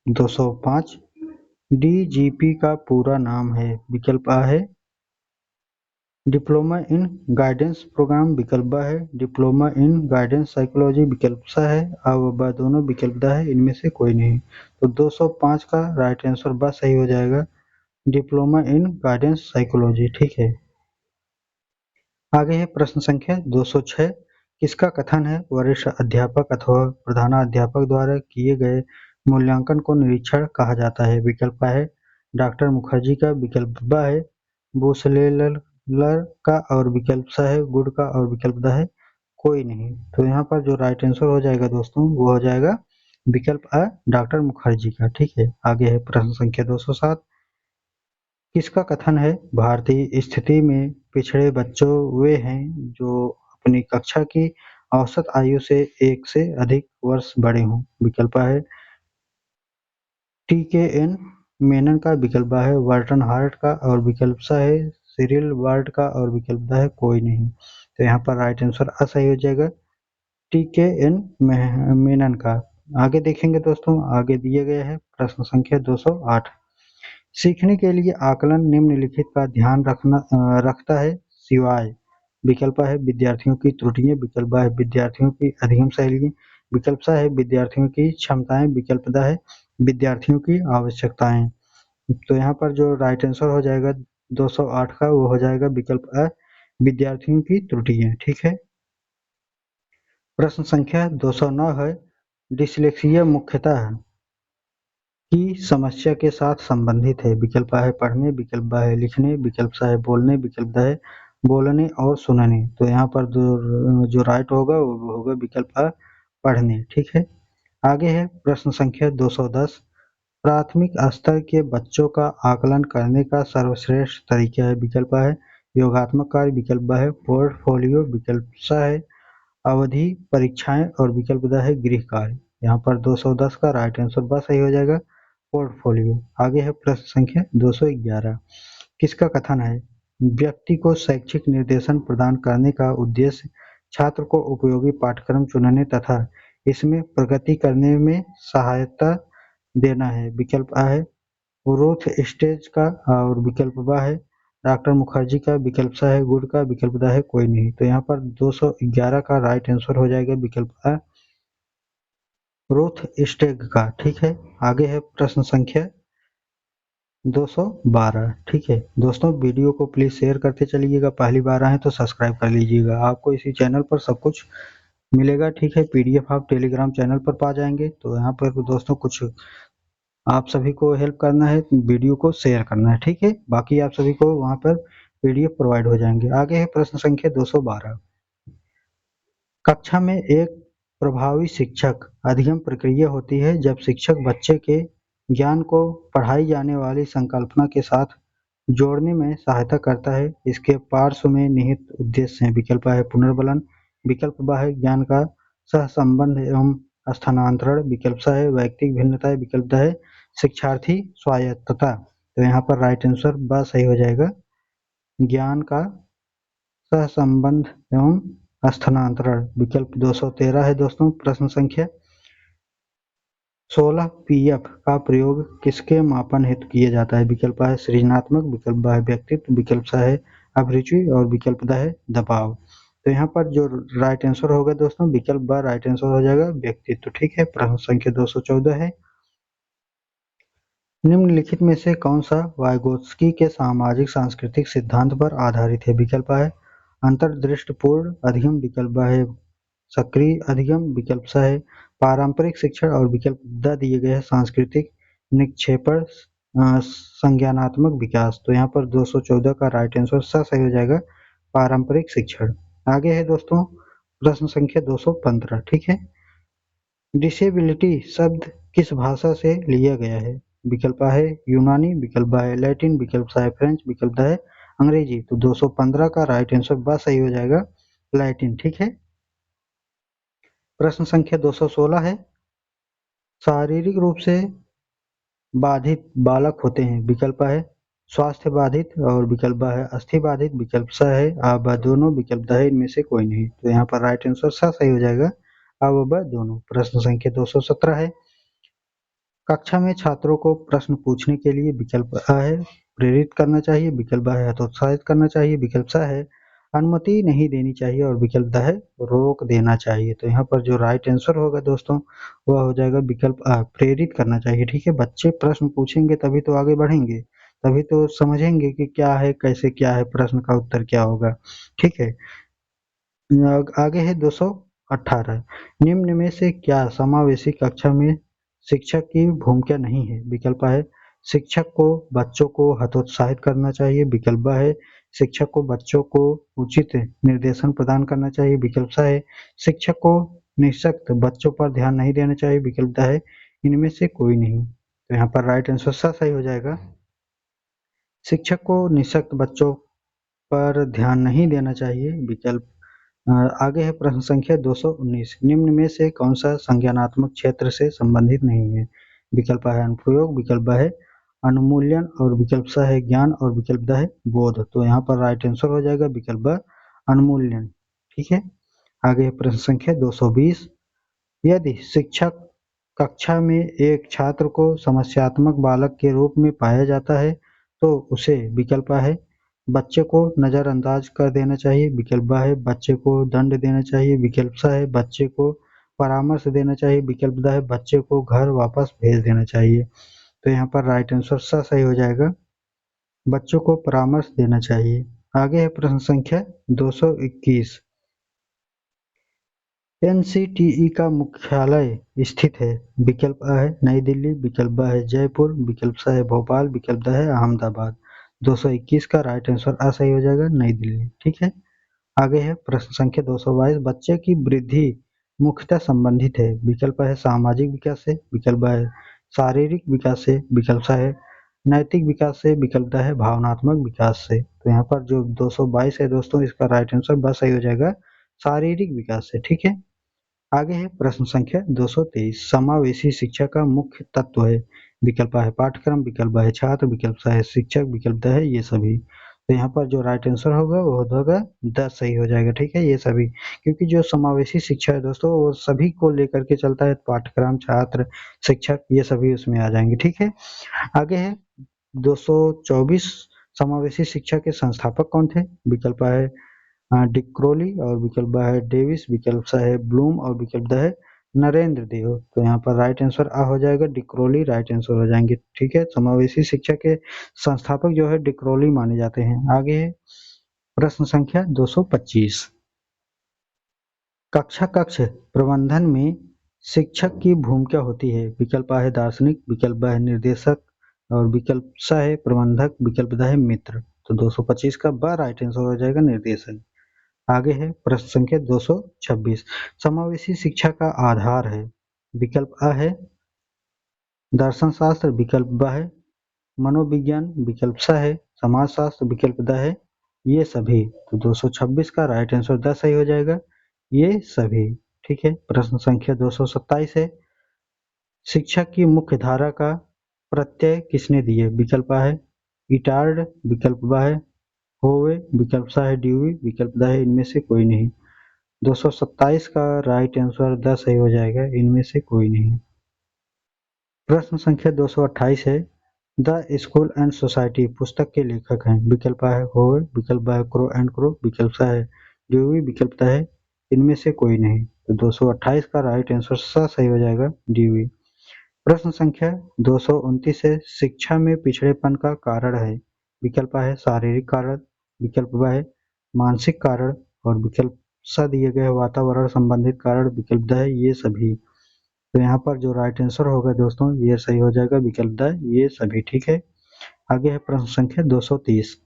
205, डीजीपी का पूरा नाम है? विकल्प आ है डिप्लोमा इन गाइडेंस प्रोग्राम, विकल्प ब है डिप्लोमा इन गाइडेंस साइकोलॉजी, विकल्प सा है अब ब दोनों, विकल्प द है इनमें से कोई नहीं। तो 205 का राइट आंसर ब सही हो जाएगा डिप्लोमा इन गाइडेंस साइकोलॉजी। ठीक है। आगे है प्रश्न संख्या 206, किसका कथन है वरिष्ठ अध्यापक अथवा प्रधानाध्यापक द्वारा किए गए मूल्यांकन को निरीक्षण कहा जाता है? विकल्प है डॉक्टर मुखर्जी का, विकल्प ब है बोसलेलर का और विकल्प सा है गुड का और विकल्प द है कोई नहीं। तो यहाँ पर जो राइट आंसर हो जाएगा दोस्तों वो हो जाएगा विकल्प अ डॉक्टर मुखर्जी का। ठीक है। आगे है प्रश्न संख्या 207, किसका कथन है भारतीय स्थिति में पिछड़े बच्चों वे हैं जो अपनी कक्षा की औसत आयु से 1 से अधिक वर्ष बड़े हों? विकल्प है टी.के.एन. मेनन का, विकल्प है वर्टन हार्ट का और विकल्प सा है सिरिल बर्ट का और विकल्प है कोई नहीं। तो यहाँ पर राइट आंसर सही हो जाएगा टी.के.एन. मेनन का। आगे देखेंगे दोस्तों, आगे दिए गए हैं प्रश्न संख्या 208, सीखने के लिए आकलन निम्नलिखित का ध्यान रखता है सिवाय? विकल्प है विद्यार्थियों की त्रुटियां, विकल्प है विद्यार्थियों की अधिगम शैली, विकल्प सा है विद्यार्थियों की क्षमताएं, विकल्प दा है विद्यार्थियों की आवश्यकताएं। तो यहाँ पर जो राइट आंसर हो जाएगा 208 का वो हो जाएगा विकल्प अ विद्यार्थियों की त्रुटियां। ठीक है। प्रश्न संख्या 209 है, डिसलेक्सिया मुख्यतः की समस्या के साथ संबंधित है? विकल्प है पढ़ने, विकल्प है लिखने, विकल्प सा है बोलने, विकल्प है बोलने और सुनने। तो यहाँ पर जो राइट होगा वो होगा विकल्प है पढ़ने। ठीक है। आगे है प्रश्न संख्या 210, प्राथमिक स्तर के बच्चों का आकलन करने का सर्वश्रेष्ठ तरीका है? विकल्प है योगात्मक कार्य, विकल्प है पोर्टफोलियो, विकल्प सा है अवधि परीक्षाएं और विकल्प द है गृह कार्य। यहाँ पर 210 का राइट आंसर बस सही हो जाएगा पोर्टफोलियो। आगे है प्रश्न संख्या 211, किसका कथन है व्यक्ति को शैक्षिक निर्देशन प्रदान करने का उद्देश्य छात्र को उपयोगी पाठ्यक्रम चुनने तथा इसमें प्रगति करने में सहायता देना है? विकल्प आ है रूथ स्टेज का और विकल्प ब है डॉक्टर मुखर्जी का, विकल्प सा है गुड का, विकल्प द है कोई नहीं। तो यहाँ पर 211 का राइट आंसर हो जाएगा विकल्प अ रूथ स्टेग का। ठीक है। आगे है प्रश्न संख्या 212। ठीक है दोस्तों, वीडियो को प्लीज शेयर करते चलिएगा, पहली बार आए तो सब्सक्राइब कर लीजिएगा। आपको इसी चैनल पर सब कुछ मिलेगा। ठीक है, पीडीएफ आप टेलीग्राम चैनल पर पा जाएंगे। तो यहाँ पर दोस्तों कुछ आप सभी को हेल्प करना है, वीडियो को शेयर करना है। ठीक है, बाकी आप सभी को वहाँ पर पीडीएफ प्रोवाइड हो जाएंगे। आगे है प्रश्न संख्या 212। कक्षा में एक प्रभावी शिक्षक अधिगम प्रक्रिया होती है जब शिक्षक बच्चे के ज्ञान को पढ़ाई जाने वाली संकल्पना के साथ जोड़ने में सहायता करता है। इसके पार्श्व में निहित उद्देश्य हैं। विकल्प है पुनर्बलन, विकल्प ब है ज्ञान का सहसंबंध एवं स्थानांतरण, विकल्प स है वैयक्तिक भिन्नता, विकल्प द है शिक्षार्थी स्वायत्तता। तो यहाँ पर राइट आंसर ब सही हो जाएगा, ज्ञान का सहसंबंध एवं स्थानांतरण। विकल्प 213 है दोस्तों। प्रश्न संख्या 16 पीएफ का प्रयोग किसके मापन हेतु किया जाता है? विकल्प है सृजनात्मक, विकल्प ब है व्यक्तित्व, विकल्प स है अभिरुचि और विकल्प द है दबाव। तो यहाँ पर जो राइट आंसर होगा दोस्तों विकल्प ब राइट आंसर हो जाएगा, व्यक्तित्व। ठीक है, प्रश्न संख्या 214 है। निम्नलिखित में से कौन सा वाइगोत्स्की के सामाजिक सांस्कृतिक सिद्धांत पर आधारित है? विकल्प है अंतर्दृष्टिपूर्ण अधिगम, विकल्प है सक्रिय अधिगम, विकल्प स है पारंपरिक शिक्षण और विकल्प द दिए गए हैं सांस्कृतिक निक्षेपण संज्ञानात्मक विकास। तो यहाँ पर 214 का राइट आंसर सही हो जाएगा, पारंपरिक शिक्षण। आगे है दोस्तों प्रश्न संख्या 215। ठीक है, डिसेबिलिटी शब्द किस भाषा से लिया गया है? विकल्प है यूनानी, विकल्प है लैटिन, विकल्प है फ्रेंच, विकल्प है अंग्रेजी। तो 215 का राइट आंसर ब सही हो जाएगा, लैटिन। ठीक है, प्रश्न संख्या 216 है। शारीरिक रूप से बाधित बालक होते हैं। विकल्प है स्वास्थ्य बाधित और विकल्प है अस्थि बाधित, विकल्प स है अब दोनों, विकल्प द है इनमें से कोई नहीं। तो यहाँ पर राइट आंसर सही हो जाएगा, अब ब दोनों। प्रश्न संख्या 217 है। कक्षा में छात्रों को प्रश्न पूछने के लिए विकल्प अ है प्रेरित करना चाहिए, विकल्प ब है हतोत्साहित करना चाहिए, विकल्प स है अनुमति नहीं देनी चाहिए और विकल्प द है रोक देना चाहिए। तो यहाँ पर जो राइट आंसर होगा दोस्तों वह हो जाएगा विकल्प अ प्रेरित करना चाहिए। ठीक है, बच्चे प्रश्न पूछेंगे तभी तो आगे बढ़ेंगे, तभी तो समझेंगे कि क्या है कैसे क्या है, प्रश्न का उत्तर क्या होगा। ठीक है, आगे है 218। निम्न में से क्या समावेशी कक्षा में शिक्षक की भूमिका नहीं है? विकल्प है शिक्षक को बच्चों को हतोत्साहित करना चाहिए, विकल्प ब है शिक्षक को बच्चों को उचित निर्देशन प्रदान करना चाहिए, विकल्प स है शिक्षक को निःशक्त बच्चों पर ध्यान नहीं देना चाहिए, विकल्प द है इनमें से कोई नहीं। तो यहाँ पर राइट आंसर सही हो जाएगा, शिक्षक को निःशक्त बच्चों पर ध्यान नहीं देना चाहिए, विकल्प। आगे है प्रश्न संख्या 219। निम्न में से कौन सा संज्ञानात्मक क्षेत्र से संबंधित नहीं है? विकल्प है अनुप्रयोग, विकल्प है अनुमूल्यन और विकल्प स है ज्ञान और विकल्प द है बोध। तो यहाँ पर राइट आंसर हो जाएगा विकल्प ब अनुमूल्यन। ठीक है, आगे है प्रश्न संख्या 220। यदि शिक्षक कक्षा में एक छात्र को समस्यात्मक बालक के रूप में पाया जाता है तो उसे विकल्प है बच्चे को नजरअंदाज कर देना चाहिए, विकल्प ब है बच्चे को दंड देना चाहिए, विकल्प स है बच्चे को परामर्श देना चाहिए, विकल्प द है बच्चे को घर वापस भेज देना चाहिए। तो यहाँ पर राइट आंसर सही हो जाएगा, बच्चों को परामर्श देना चाहिए। आगे है प्रश्न संख्या 221। एनसीटीई का मुख्यालय स्थित है? विकल्प अ है नई दिल्ली, विकल्प ब है जयपुर, विकल्प स है भोपाल, विकल्प द है अहमदाबाद। 221 का राइट आंसर अ सही हो जाएगा, नई दिल्ली। ठीक है, आगे है प्रश्न संख्या 222। बच्चे की वृद्धि मुख्यतः संबंधित है। विकल्प है सामाजिक विकास से, विकल्प है शारीरिक विकास से, विकल्प स है नैतिक विकास से, विकल्प द है भावनात्मक विकास से। तो यहाँ पर जो 222 है दोस्तों इसका राइट आंसर ब सही हो जाएगा, शारीरिक विकास से। ठीक है, आगे है प्रश्न संख्या 223। समावेशी शिक्षा का मुख्य तत्व है। विकल्प है पाठ्यक्रम, विकल्प है छात्र, विकल्प है शिक्षक, विकल्प द है ये सभी। तो यहाँ पर जो राइट आंसर होगा वो होगा 10 सही हो जाएगा। ठीक है, ये सभी, क्योंकि जो समावेशी शिक्षा है दोस्तों वो सभी को लेकर के चलता है, पाठ्यक्रम छात्र शिक्षक ये सभी उसमें आ जाएंगे। ठीक है, आगे है 224। समावेशी शिक्षा के संस्थापक कौन थे? विकल्प है डिक्रोली और विकल्प है डेविस, विकल्प सा है ब्लूम और विकल्प द है नरेंद्र देव। तो यहाँ पर राइट आंसर आ हो जाएगा, डिक्रोली राइट आंसर हो जाएंगे। ठीक है, समावेशी शिक्षा के संस्थापक जो है डिक्रोली माने जाते हैं। आगे है प्रश्न संख्या 225। कक्षा कक्ष प्रबंधन में शिक्षक की भूमिका होती है। विकल्प आ है दार्शनिक, विकल्प ब है निर्देशक और विकल्प स है प्रबंधक, विकल्प द है मित्र। तो 225 का ब राइट आंसर हो जाएगा निर्देशन। आगे है प्रश्न संख्या 226। समावेशी शिक्षा का आधार है। विकल्प अ है दर्शन शास्त्र, विकल्प ब है मनोविज्ञान, विकल्प स है समाजशास्त्र, विकल्प द है ये सभी। तो 226 का राइट आंसर द सही हो जाएगा, ये सभी। ठीक है, प्रश्न संख्या 227 है शिक्षक की मुख्य धारा का प्रत्यय किसने दिए। विकल्प आ है इटार्ड, विकल्प ब है होवे, विकल्प सा है ड्यूई, विकल्प द है इनमें से कोई नहीं। 227 का राइट आंसर द सही हो जाएगा, इनमें से कोई नहीं। प्रश्न संख्या 228 है द स्कूल एंड सोसाइटी पुस्तक के लेखक हैं। विकल्प आ है होवे, विकल्प ब है क्रो एंड क्रो, विकल्प सा है ड्यूई, विकल्प द है इनमें से कोई नहीं। तो 228 का राइट आंसर सा सही हो जाएगा, ड्यूई। प्रश्न संख्या 229 है शिक्षा में पिछड़ेपन का कारण है। विकल्प आ है शारीरिक कारण, विकल्प ब है मानसिक कारण और विकल्प स दिए गए वातावरण संबंधित कारण, विकल्प द है ये सभी। तो यहाँ पर जो राइट आंसर होगा दोस्तों ये सही हो जाएगा, विकल्प द ये सभी। ठीक है, आगे है प्रश्न संख्या 230।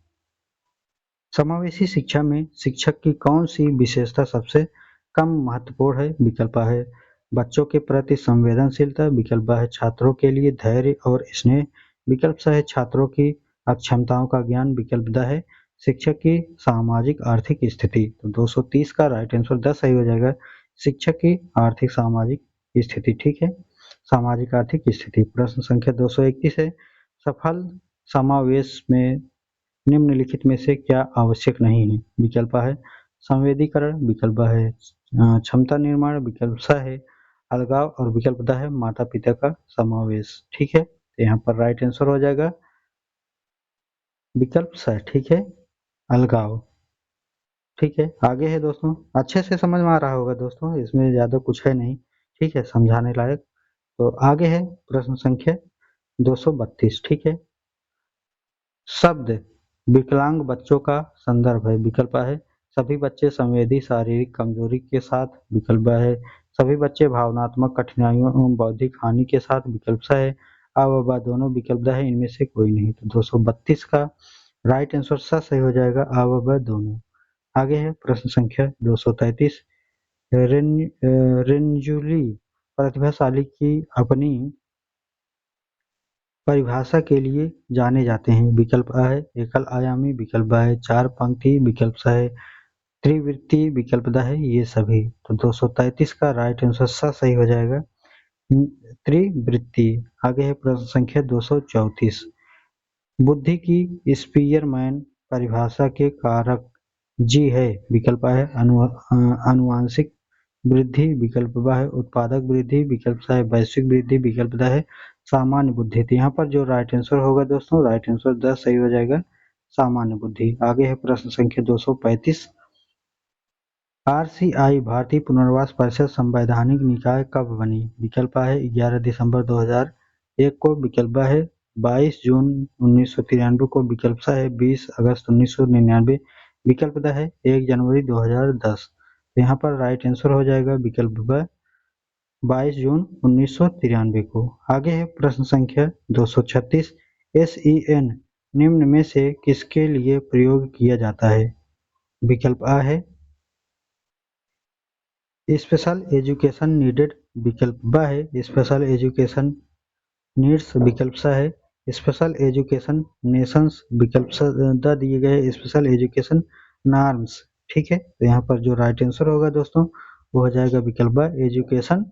समावेशी शिक्षा में शिक्षक की कौन सी विशेषता सबसे कम महत्वपूर्ण है। विकल्प आ है बच्चों के प्रति संवेदनशीलता, विकल्प ब है छात्रों के लिए धैर्य और स्नेह, विकल्प स है छात्रों की अक्षमताओं का ज्ञान, विकल्प द है शिक्षक की सामाजिक आर्थिक स्थिति। तो 230 का राइट आंसर द सही हो जाएगा, शिक्षक की आर्थिक सामाजिक स्थिति। ठीक है, सामाजिक आर्थिक स्थिति। प्रश्न संख्या 231 है सफल समावेश में निम्नलिखित में से क्या आवश्यक नहीं है। विकल्प आ है संवेदीकरण, विकल्प है क्षमता निर्माण, विकल्प स है अलगाव और विकल्प द है माता पिता का समावेश। ठीक है, तो यहाँ पर राइट आंसर हो जाएगा विकल्प स। ठीक है, अलगाव। ठीक है, आगे है दोस्तों, अच्छे से समझ में आ रहा होगा दोस्तों, इसमें ज़्यादा कुछ है नहीं। ठीक है, समझाने लायक। तो आगे है प्रश्न संख्या 232। ठीक है, शब्द विकलांग बच्चों का संदर्भ है। विकल्प है सभी बच्चे संवेदी शारीरिक कमजोरी के साथ, विकल्प है सभी बच्चे भावनात्मक कठिनाइयों एवं बौद्धिक हानि के साथ, विकल्प स है आ व ब दोनों, विकल्प है इनमें से कोई नहीं। तो 232 का राइट आंसर सा सही हो जाएगा, आ व ब दोनों। आगे है प्रश्न संख्या 233। रेंजुली प्रतिभाशाली की अपनी परिभाषा के लिए जाने जाते हैं। विकल्प अ है एकल आयामी, विकल्प ब है चार पंक्ति, विकल्प स है त्रिवृत्ति, विकल्प द है ये सभी। तो 233 का राइट आंसर सा सही हो जाएगा, त्रिवृत्ति। आगे है प्रश्न संख्या 234। बुद्धि की स्पीयरमैन परिभाषा के कारक जी है। विकल्प A है अनुवांशिक वृद्धि, विकल्प ब है उत्पादक वृद्धि, विकल्प स है वैश्विक वृद्धि, विकल्प द है सामान्य बुद्धि। तो यहाँ पर जो राइट आंसर होगा दोस्तों, राइट आंसर द सही हो जाएगा, सामान्य बुद्धि। आगे है प्रश्न संख्या 235। आरसीआई भारतीय पुनर्वास परिषद संवैधानिक निकाय कब बनी। विकल्प A है 11 दिसंबर 2001 को, विकल्प ब है 22 जून 1993 को, विकल्प स है 20 अगस्त 1999, विकल्प द है 1 जनवरी 2010। तो यहाँ पर राइट आंसर हो जाएगा विकल्प ब 22 जून 1993 को। आगे है प्रश्न संख्या 236। एसईएन निम्न में से किसके लिए प्रयोग किया जाता है। विकल्प A है स्पेशल एजुकेशन नीडेड, विकल्प ब है स्पेशल एजुकेशन नीड्स, विकल्प स है स्पेशल एजुकेशन नेशंस, विकल्प द दिए गए स्पेशल एजुकेशन नॉर्म्स। ठीक है, तो यहाँ पर जो राइट आंसर होगा दोस्तों वो हो जाएगा विकल्प ब एजुकेशन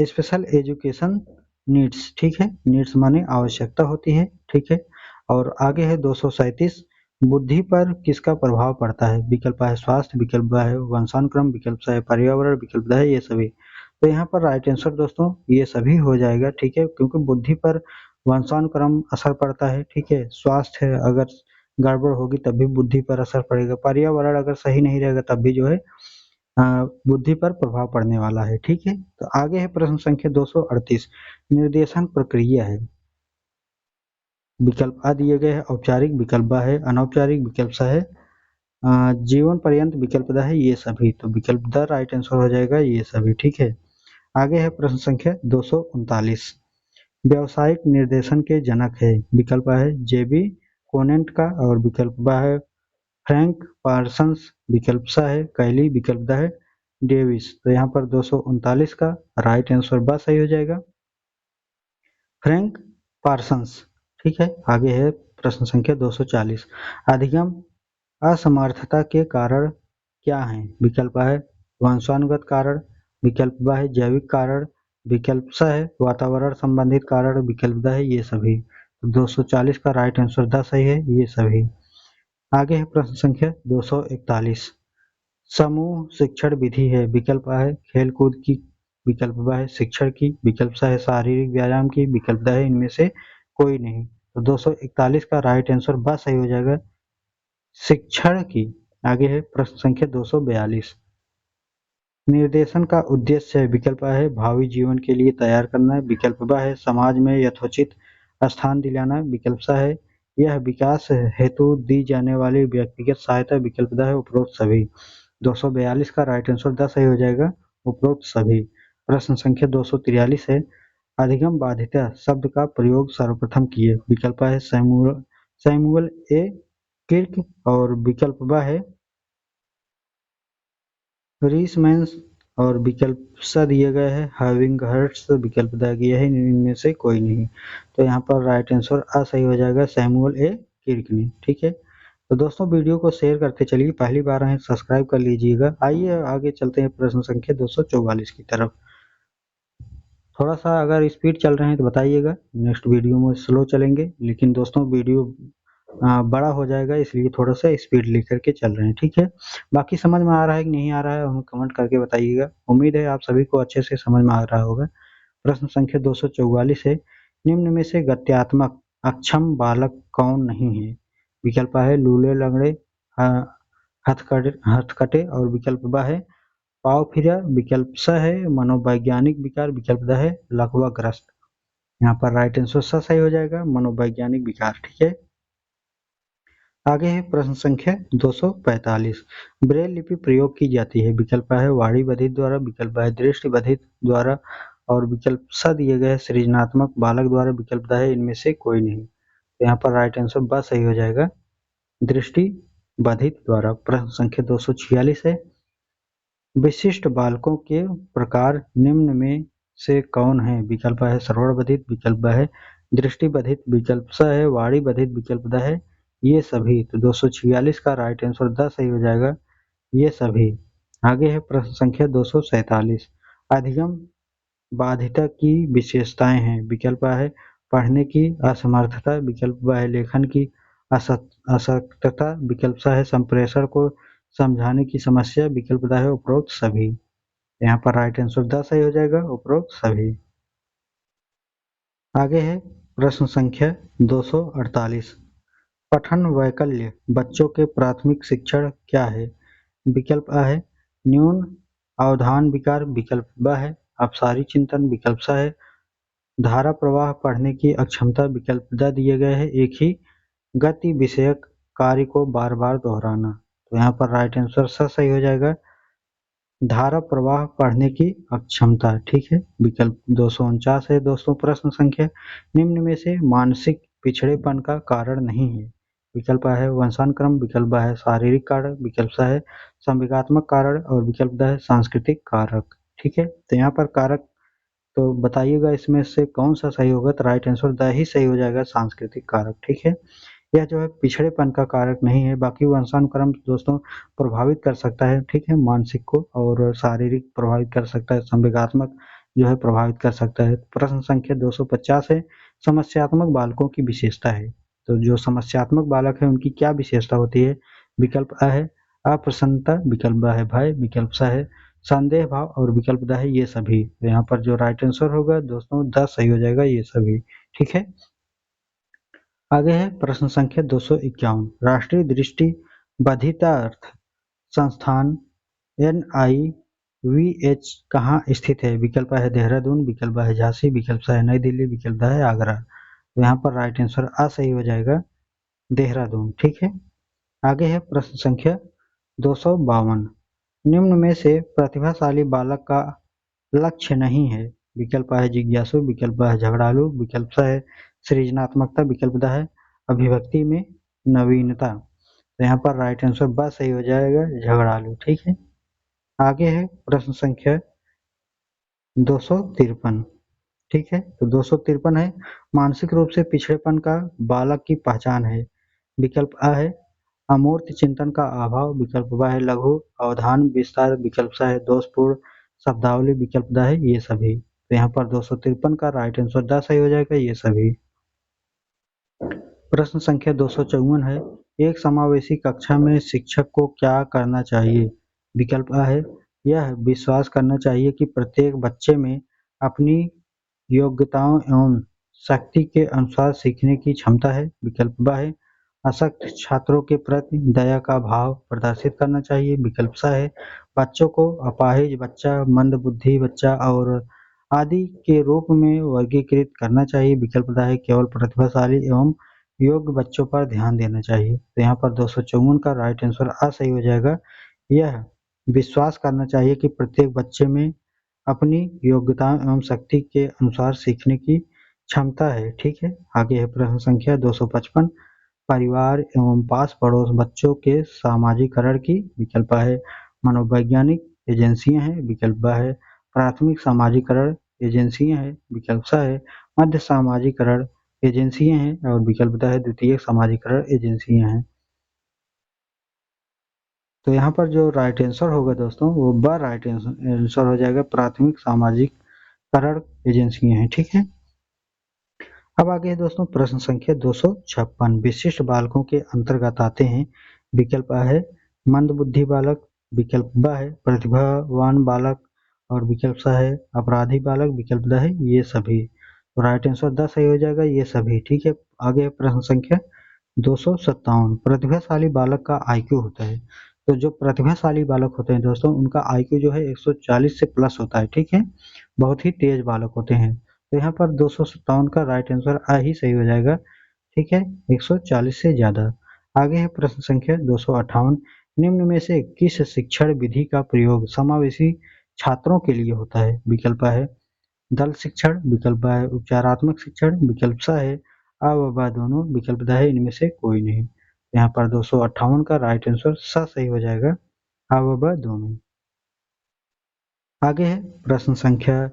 स्पेशल एजुकेशन नीड्स। ठीक है, नीड्स माने आवश्यकता होती है। ठीक है, और आगे है 237। बुद्धि पर किसका प्रभाव पड़ता है। विकल्प है स्वास्थ्य, विकल्प ब है वंशानुक्रम, विकल्प स है पर्यावरण, विकल्प द है ये सभी। तो यहाँ पर राइट आंसर दोस्तों ये सभी हो जाएगा। ठीक है, क्योंकि बुद्धि पर वंशानुक्रम असर पड़ता है। ठीक है, स्वास्थ्य अगर गड़बड़ होगी तब भी बुद्धि पर असर पड़ेगा, पर्यावरण अगर सही नहीं रहेगा तब भी जो है बुद्धि पर प्रभाव पड़ने वाला है। ठीक है, तो आगे है प्रश्न संख्या 238। निर्देशन प्रक्रिया है। विकल्प आ दिए गए हैं। औपचारिक, विकल्प ब है अनौपचारिक, विकल्प स है जीवन पर्यंत, विकल्प द है ये सभी। तो विकल्प द राइट आंसर हो जाएगा ये सभी। ठीक है, आगे है प्रश्न संख्या 239। व्यावसायिक निर्देशन के जनक है। विकल्प A है जेबी कोनेंट का और विकल्प ब है फ्रैंक पार्सन्स, विकल्प स है कैली, विकल्प द है डेविस। तो यहाँ पर 239 का राइट आंसर ब सही हो जाएगा, फ्रैंक पार्सन्स। ठीक है, आगे है प्रश्न संख्या 240। अधिगम असमर्थता के कारण क्या हैं? विकल्प A है वंशानुगत कारण, विकल्प ब है जैविक कारण, विकल्प स है वातावरण संबंधित कारण, विकल्प द है ये सभी। तो 240 का राइट आंसर द सही है ये सभी। आगे है प्रश्न संख्या 241। समूह शिक्षण विधि है। विकल्प A है खेलकूद की, विकल्प ब है शिक्षण की, विकल्प स है शारीरिक व्यायाम की, विकल्प द है इनमें से कोई नहीं। तो 241 का राइट आंसर ब सही हो जाएगा, शिक्षण की। आगे है प्रश्न संख्या 242। निर्देशन का उद्देश्य है। विकल्प A है भावी जीवन के लिए तैयार करना, विकल्प ब है समाज में यथोचित स्थान दिलाना, विकल्प स है यह विकास हेतु दी जाने वाली व्यक्तिगत सहायता, विकल्प द है उपरोक्त सभी। 242 का राइट आंसर द सही हो जाएगा, उपरोक्त सभी। प्रश्न संख्या 243 है। अधिगम बाधिता शब्द का प्रयोग सर्वप्रथम किए। विकल्प A है सैमुअल ए किर्क और विकल्प ब है रीसमैन्स और विकल्प स दिए गए हैं हर्विंगहर्ट्स, विकल्प दिया गया है इनमें से कोई नहीं। तो यहाँ पर राइट आंसर आ सही हो जाएगा सैमुअल ए किर्कनी। ठीक है, तो दोस्तों वीडियो को शेयर करते चलिए, पहली बार आए सब्सक्राइब कर लीजिएगा। आइए आगे चलते हैं प्रश्न संख्या 244 की तरफ। थोड़ा सा अगर स्पीड चल रहे हैं तो बताइएगा, नेक्स्ट वीडियो में स्लो चलेंगे, लेकिन दोस्तों वीडियो बड़ा हो जाएगा इसलिए थोड़ा सा स्पीड लेकर के चल रहे हैं। ठीक है, बाकी समझ में आ रहा है कि नहीं आ रहा है हम कमेंट करके बताइएगा। उम्मीद है आप सभी को अच्छे से समझ में आ रहा होगा। प्रश्न संख्या 244 है। निम्न में से गत्यात्मक अक्षम बालक कौन नहीं है? विकल्प A है लूले लंगड़े, हथकटे और विकल्प ब है पावफिरा, विकल्प स है मनोवैज्ञानिक विकार, विकल्प द है लकवाग्रस्त। यहाँ पर राइट आंसर स सही हो जाएगा मनोवैज्ञानिक विकार। ठीक है, आगे है प्रश्न संख्या 245। ब्रेल लिपि प्रयोग की जाती है। विकल्प A है वाणी बधिर द्वारा, विकल्प ब है दृष्टि बधिर द्वारा और विकल्प स दिए गए सृजनात्मक बालक द्वारा, विकल्प द है इनमें से कोई नहीं। तो यहाँ पर राइट आंसर ब सही हो जाएगा, दृष्टि बाधित द्वारा। प्रश्न संख्या 246 है। विशिष्ट बालकों के प्रकार निम्न में से कौन है? विकल्प A है श्रवण बधित, विकल्प ब है दृष्टि बधित, विकल्प स है वाणी बधित, विकल्प द है ये सभी। तो 246 का राइट आंसर द सही हो जाएगा, ये सभी। आगे है प्रश्न संख्या 247। अधिगम बाधिता की विशेषताएं हैं। विकल्प A है पढ़ने की असमर्थता, विकल्प ब है लेखन की अशक्तता, विकल्प स है संप्रेषण को समझाने की समस्या, विकल्प द है उपरोक्त सभी। यहाँ पर राइट आंसर द सही हो जाएगा, उपरोक्त सभी। आगे है प्रश्न संख्या 248। पठन वैकल्य बच्चों के प्राथमिक शिक्षण क्या है? विकल्प A है न्यून अवधान विकार, विकल्प ब है अपसारी चिंतन, विकल्प स है धारा प्रवाह पढ़ने की अक्षमता, विकल्प द दिए गए हैं एक ही गति विषयक कार्य को बार बार दोहराना। तो यहाँ पर राइट आंसर सही हो जाएगा, धारा प्रवाह पढ़ने की अक्षमता। ठीक है, विकल्प 249 है दोस्तों प्रश्न संख्या। निम्न में से मानसिक पिछड़ेपन का कारण नहीं है। विकल्प A है वंशानुक्रम, विकल्प ब है शारीरिक कारण, विकल्प स है संवेगात्मक कारण और विकल्प द है सांस्कृतिक कारक। ठीक है, तो यहाँ पर कारक तो बताइएगा इसमें से कौन सा सही होगा। तो राइट आंसर द ही सही हो जाएगा, सांस्कृतिक कारक। ठीक है, यह जो है पिछड़ेपन का कारक नहीं है। बाकी वंशानुक्रम दोस्तों प्रभावित कर सकता है, ठीक है, मानसिक को, और शारीरिक प्रभावित कर सकता है, संवेगात्मक जो है प्रभावित कर सकता है। प्रश्न संख्या 250 है। समस्यात्मक बालकों की विशेषता है। तो जो समस्यात्मक बालक है उनकी क्या विशेषता होती है? विकल्प A है अप्रसन्नता, विकल्प ब है भय, विकल्प स है संदेह भाव और विकल्प द है ये सभी। तो यहाँ पर जो राइट आंसर होगा दोस्तों 10 सही हो जाएगा, ये सभी। ठीक है, आगे है प्रश्न संख्या 251। राष्ट्रीय दृष्टि बाधिता अर्थ संस्थान NIVH कहाँ स्थित है? विकल्प है देहरादून, विकल्प है झांसी, विकल्प है नई दिल्ली, विकल्प है आगरा। तो यहाँ पर राइट आंसर आ सही हो जाएगा देहरादून। ठीक है, आगे है प्रश्न संख्या 252। निम्न में से प्रतिभाशाली बालक का लक्ष्य नहीं है। विकल्प है जिज्ञासु, विकल्प है झगड़ालू, विकल्प है सृजनात्मकता, विकल्प है अभिव्यक्ति में नवीनता। तो यहाँ पर राइट आंसर बा सही हो जाएगा झगड़ालू। ठीक है, आगे है प्रश्न संख्या 253। ठीक है, तो 253 है मानसिक रूप से पिछड़ेपन का बालक की पहचान है। विकल्प आ है अमूर्त चिंतन का अभाव, विकल्प ब है लघु अवधान विस्तार, विकल्प सा है दोषपूर्ण शब्दावली, विकल्प द है ये सभी। तो यहाँ पर 253 का राइट आंसर द सही हो जाएगा ये सभी। प्रश्न संख्या 254 है एक समावेशी कक्षा में शिक्षक को क्या करना चाहिए? विकल्प आ है यह विश्वास करना चाहिए कि प्रत्येक बच्चे में अपनी योग्यताओं एवं शक्ति के अनुसार सीखने की क्षमता है, विकल्प ब है अशक्त छात्रों के प्रति दया का भाव प्रदर्शित करना चाहिए, विकल्प सा है बच्चों को अपाहिज बच्चा, मंदबुद्धि बच्चा और आदि के रूप में वर्गीकृत करना चाहिए, विकल्प द है केवल प्रतिभाशाली एवं योग्य बच्चों पर ध्यान देना चाहिए। तो यहाँ पर 254 का राइट आंसर आ सही हो जाएगा यह विश्वास करना चाहिए कि प्रत्येक बच्चे में अपनी योग्यताओं एवं शक्ति के अनुसार सीखने की क्षमता है। ठीक है, आगे है प्रश्न संख्या 255 परिवार एवं पास पड़ोस बच्चों के सामाजिकरण की। विकल्प है मनोवैज्ञानिक एजेंसियां हैं, विकल्प है प्राथमिक सामाजिकरण एजेंसियां हैं, विकल्प सा है मध्य सामाजिकरण एजेंसियां हैं और विकल्प है द्वितीयक सामाजिकरण एजेंसियां हैं। तो यहाँ पर जो राइट आंसर होगा दोस्तों वो ब राइट आंसर हो जाएगा प्राथमिक सामाजिकरण एजेंसियां हैं। ठीक है, अब आगे है दोस्तों प्रश्न संख्या 256 विशिष्ट बालकों के अंतर्गत आते हैं। विकल्प आ है मंदबुद्धि बालक, विकल्प ब है प्रतिभावान बालक और विकल्प सा है अपराधी बालक, विकल्प द है ये सभी। तो राइट आंसर द सही हो जाएगा ये सभी। ठीक है, आगे प्रश्न संख्या 257 प्रतिभाशाली बालक का IQ होता है। तो जो प्रतिभाशाली बालक होते हैं दोस्तों उनका IQ जो है 140 से प्लस होता है। ठीक है, बहुत ही तेज बालक होते हैं। तो यहाँ पर 257 का राइट आंसर आ ही सही हो जाएगा। ठीक है, 140 से ज्यादा। आगे है प्रश्न संख्या 258 निम्न में से किस शिक्षण विधि का प्रयोग समावेशी छात्रों के लिए होता है? विकल्प है दल शिक्षण, विकल्प है उपचारात्मक शिक्षण, विकल्प सा है आ व ब दोनों, विकल्प द है इनमें से कोई नहीं। यहाँ पर 258 का राइट आंसर सा सही हो जाएगा आ व ब दोनों। आगे है प्रश्न संख्या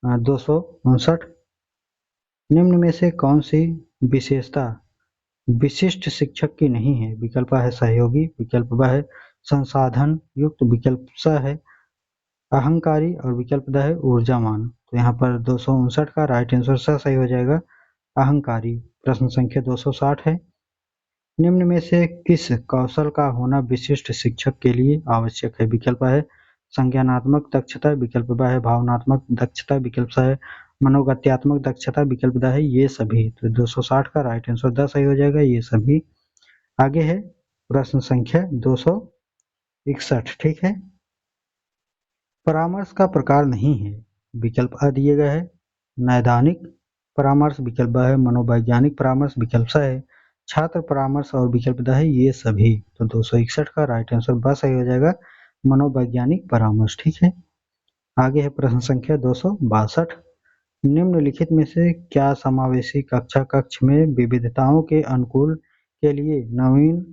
259 निम्न में से कौन सी विशेषता विशिष्ट शिक्षक की नहीं है? विकल्प है सहयोगी, विकल्प ब है संसाधन युक्त, विकल्प स है अहंकारी और विकल्प द है ऊर्जावान। तो यहाँ पर 259 का राइट आंसर स सही हो जाएगा अहंकारी। प्रश्न संख्या 260 है निम्न में से किस कौशल का होना विशिष्ट शिक्षक के लिए आवश्यक है? विकल्प है संज्ञानात्मक दक्षता, विकल्प ब है भावनात्मक दक्षता, विकल्प सा है मनोगत्यात्मक दक्षता, विकल्प द है ये सभी। तो 260 का राइट आंसर द सही हो जाएगा ये सभी। आगे है प्रश्न संख्या 261। ठीक है, परामर्श का प्रकार नहीं है। विकल्प आ दिए गए है नैदानिक परामर्श, विकल्प ब है मनोवैज्ञानिक परामर्श, विकल्प स है छात्र परामर्श और विकल्प द है ये सभी। तो 261 का राइट आंसर ब सही हो जाएगा मनोवैज्ञानिक परामर्श। ठीक है, आगे है प्रश्न संख्या 262 निम्नलिखित में से क्या समावेशी कक्षा कक्ष में विविधताओं के अनुकूल के लिए नवीन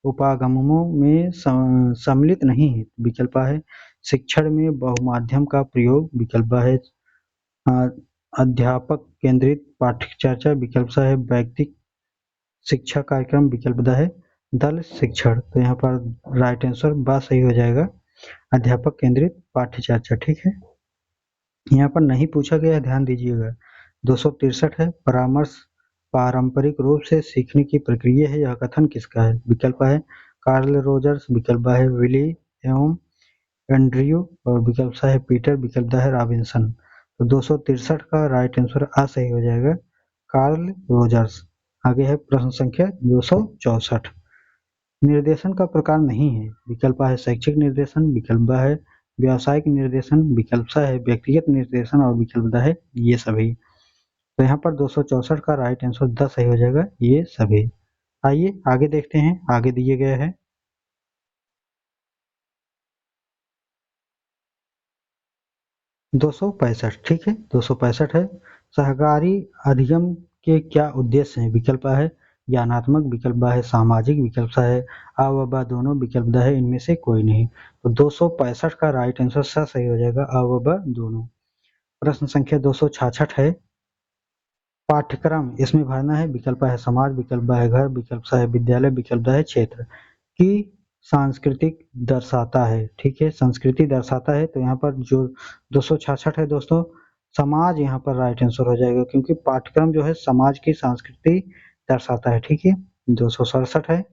उपागमों में सम्मिलित नहीं है? विकल्प है शिक्षण में बहुमाध्यम का प्रयोग, विकल्प है अध्यापक केंद्रित पाठ्यचर्चा, विकल्प सा है व्यक्तिगत शिक्षा कार्यक्रम, विकल्प द है दल शिक्षण। तो यहाँ पर राइट आंसर ब सही हो जाएगा अध्यापक केंद्रित पाठ्यचर्चा। ठीक है, यहाँ पर नहीं पूछा गया है ध्यान दीजिएगा। 263 है परामर्श पारंपरिक रूप से सीखने की प्रक्रिया है यह कथन किसका है? विकल्प है कार्ल रोजर्स, विकल्प है विली एवं एंड्रयू और विकल्प सा है पीटर, विकल्प है रॉबिन्सन। तो 263 का राइट आंसर आ सही हो जाएगा कार्ल रोजर्स। आगे है प्रश्न संख्या 264 निर्देशन का प्रकार नहीं है। विकल्प है शैक्षिक निर्देशन, विकल्प है व्यावसायिक निर्देशन, विकल्प है व्यक्तिगत निर्देशन और विकल्प है ये सभी। तो यहाँ पर 264 का राइट आंसर 10 सही हो जाएगा, ये सभी। आइए आगे देखते हैं, आगे दिए गए हैं 265। ठीक है, 265 है। सहकारी अधिगम के क्या उद्देश्य हैं? विकल्प है ज्ञानात्मक, विकल्प है सामाजिक, विकल्प है आ व ब दोनों, विकल्प है इनमें से कोई नहीं। तो 265 का राइट आंसर सही हो जाएगा, आ व ब दोनों। प्रश्न संख्या 266 है। पाठ्यक्रम इसमें भरना है। विकल्प है समाज, विकल्प है घर, विकल्प है विद्यालय, विकल्प है क्षेत्र की सांस्कृतिक दर्शाता है। ठीक है, संस्कृति दर्शाता है। तो यहाँ पर जो 266 है दोस्तों, समाज यहाँ पर राइट आंसर हो जाएगा, क्योंकि पाठ्यक्रम जो है समाज की संस्कृति दर्शाता है। ठीक है, 267 है।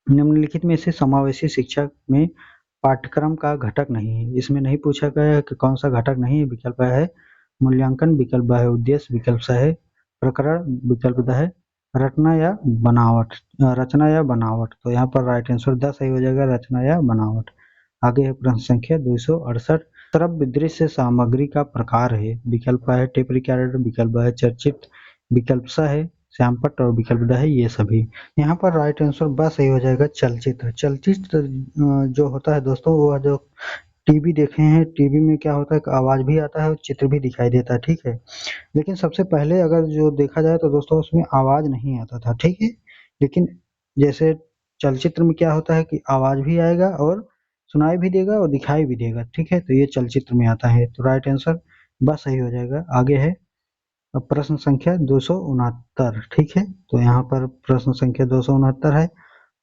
निम्नलिखित में से समावेशी शिक्षा में पाठ्यक्रम का घटक नहीं है। इसमें नहीं पूछा गया है कि कौन सा घटक नहीं है। विकल्प है मूल्यांकन, विकल्प है उद्देश्य, विकल्प है प्रकरण, विकल्प है रचना या बनावट। रचना या बनावट। तो यहाँ पर राइट आंसर 10 सही हो जाएगा, रचना या बनावट। आगे है प्रश्न संख्या 268। श्रव्य दृश्य सामग्री का प्रकार है। विकल्प है टेप रिकॉर्डर, विकल्प है चर्चित, विकल्प है श्यामपट्ट और विकल्प है ये सभी। यहाँ पर राइट आंसर बस सही हो जाएगा चलचित्र। चलचित्र जो होता है दोस्तों, वो जो टीवी देखे हैं, टीवी में क्या होता है कि आवाज भी आता है और चित्र भी दिखाई देता है। ठीक है, लेकिन सबसे पहले अगर जो देखा जाए तो दोस्तों उसमें आवाज नहीं आता था। ठीक है, लेकिन जैसे चलचित्र में क्या होता है कि आवाज भी आएगा और सुनाई भी देगा और दिखाई भी देगा। ठीक है, तो ये चलचित्र में आता है। तो राइट आंसर बस सही हो जाएगा। आगे है अब प्रश्न संख्या 269। ठीक है, तो यहाँ पर प्रश्न संख्या 269 है।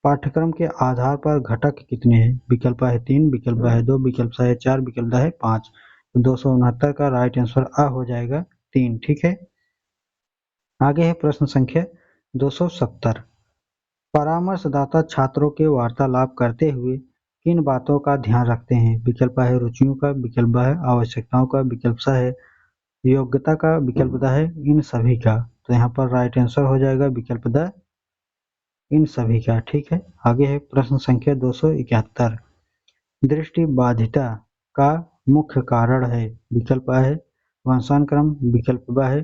पाठ्यक्रम के आधार पर घटक कितने हैं? विकल्प है 3, विकल्प है 2, विकल्प है 4, विकल्प है 5। तो 269 का राइट आंसर आ हो जाएगा 3। ठीक है, आगे है प्रश्न संख्या 270। परामर्शदाता छात्रों के वार्तालाप करते हुए किन बातों का ध्यान रखते हैं? विकल्प है रुचियों का, विकल्प है आवश्यकताओं का, विकल्प है योग्यता का, विकल्प है इन सभी का। तो यहाँ पर राइट आंसर हो जाएगा विकल्प द इन सभी का। ठीक है, आगे है प्रश्न संख्या 271। दृष्टिबाधिता का मुख्य कारण है। विकल्प है वंशानुक्रम, विकल्प है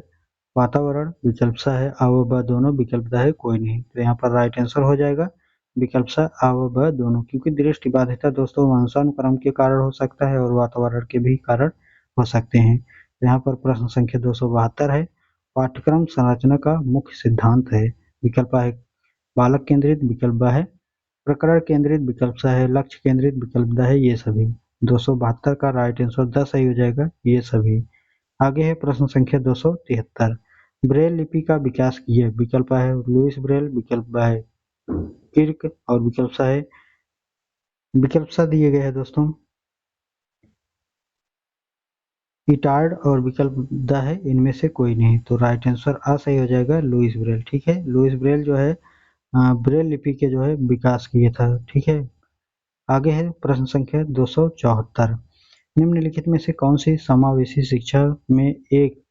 वातावरण, विकल्प है आ व ब दोनों, विकल्प है कोई नहीं। तो यहाँ पर राइट आंसर हो जाएगा विकल्प सा आ व ब दोनों, क्योंकि दृष्टिबाधिता दोस्तों वंशानुक्रम के कारण हो सकता है और वातावरण के भी कारण हो सकते हैं। तो यहाँ पर प्रश्न संख्या 272 है। पाठ्यक्रम संरचना का मुख्य सिद्धांत है। विकल्प है बालक केंद्रित, विकल्प है प्रकरण केंद्रित, विकल्प है लक्ष्य केंद्रित, विकल्प है ये सभी। 272 का राइट आंसर 10 सही हो जाएगा, ये सभी। आगे है प्रश्न संख्या 273। ब्रेल लिपि का विकास किए। विकल्प है लुइस ब्रेल, विकल्प है किर्क और विकल्प दिए गए हैं दोस्तों इटार्ड और विकल्प द है इनमें से कोई नहीं। तो राइट आंसर आ सही हो जाएगा लुइस ब्रेल। ठीक है, लुइस ब्रेल जो है ब्रेल लिपि के जो है विकास किए था। ठीक है, आगे है प्रश्न संख्या 274। निम्नलिखित में से कौन सी समावेशी शिक्षा में एक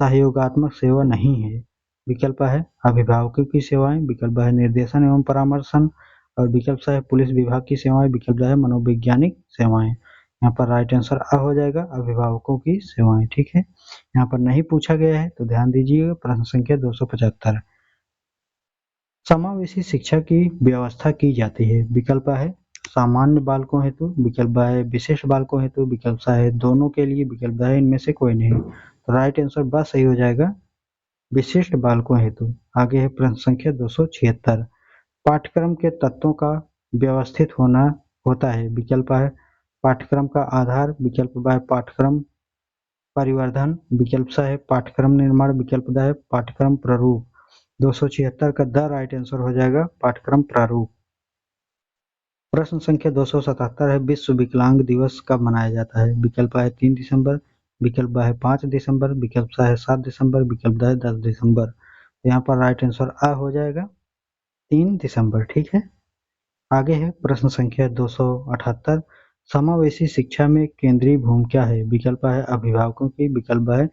सहयोगात्मक सेवा नहीं है? विकल्प है अभिभावकों की सेवाएं, विकल्प है निर्देशन एवं परामर्शन और विकल्प है पुलिस विभाग की सेवाएं, विकल्प है मनोवैज्ञानिक सेवाएं। यहाँ पर राइट आंसर आ हो जाएगा अभिभावकों की सेवाएं। ठीक है, यहाँ पर नहीं पूछा गया है, तो ध्यान दीजिएगा। प्रश्न संख्या 275। समावेशी शिक्षा की व्यवस्था की जाती है। विकल्प है सामान्य बालकों हेतु, विकल्प है विशेष बालकों हेतु, विकल्प है दोनों के लिए, विकल्प है इनमें से कोई नहीं। तो राइट आंसर बस सही हो जाएगा विशिष्ट बालकों हेतु। आगे है प्रश्न संख्या 276। पाठ्यक्रम के तत्वों का व्यवस्थित होना होता है। विकल्प है पाठ्यक्रम का आधार, विकल्प है पाठ्यक्रम परिवर्धन, विकल्प है पाठ्यक्रम निर्माण, विकल्प है पाठ्यक्रम प्रारूप। 276 का द राइट आंसर हो जाएगा पाठ्यक्रम प्रारूप। प्रश्न संख्या 277 है। विश्व विकलांग दिवस कब मनाया जाता है? विकल्प है 3 दिसंबर, विकल्प है 5 दिसंबर, विकल्प है 7 दिसंबर, विकल्प है 10 दिसंबर। तो यहाँ पर राइट आंसर आ हो जाएगा 3 दिसंबर। ठीक है, आगे है प्रश्न संख्या 278। समावेशी शिक्षा में केंद्रीय भूमिका है। विकल्प है अभिभावकों की, विकल्प है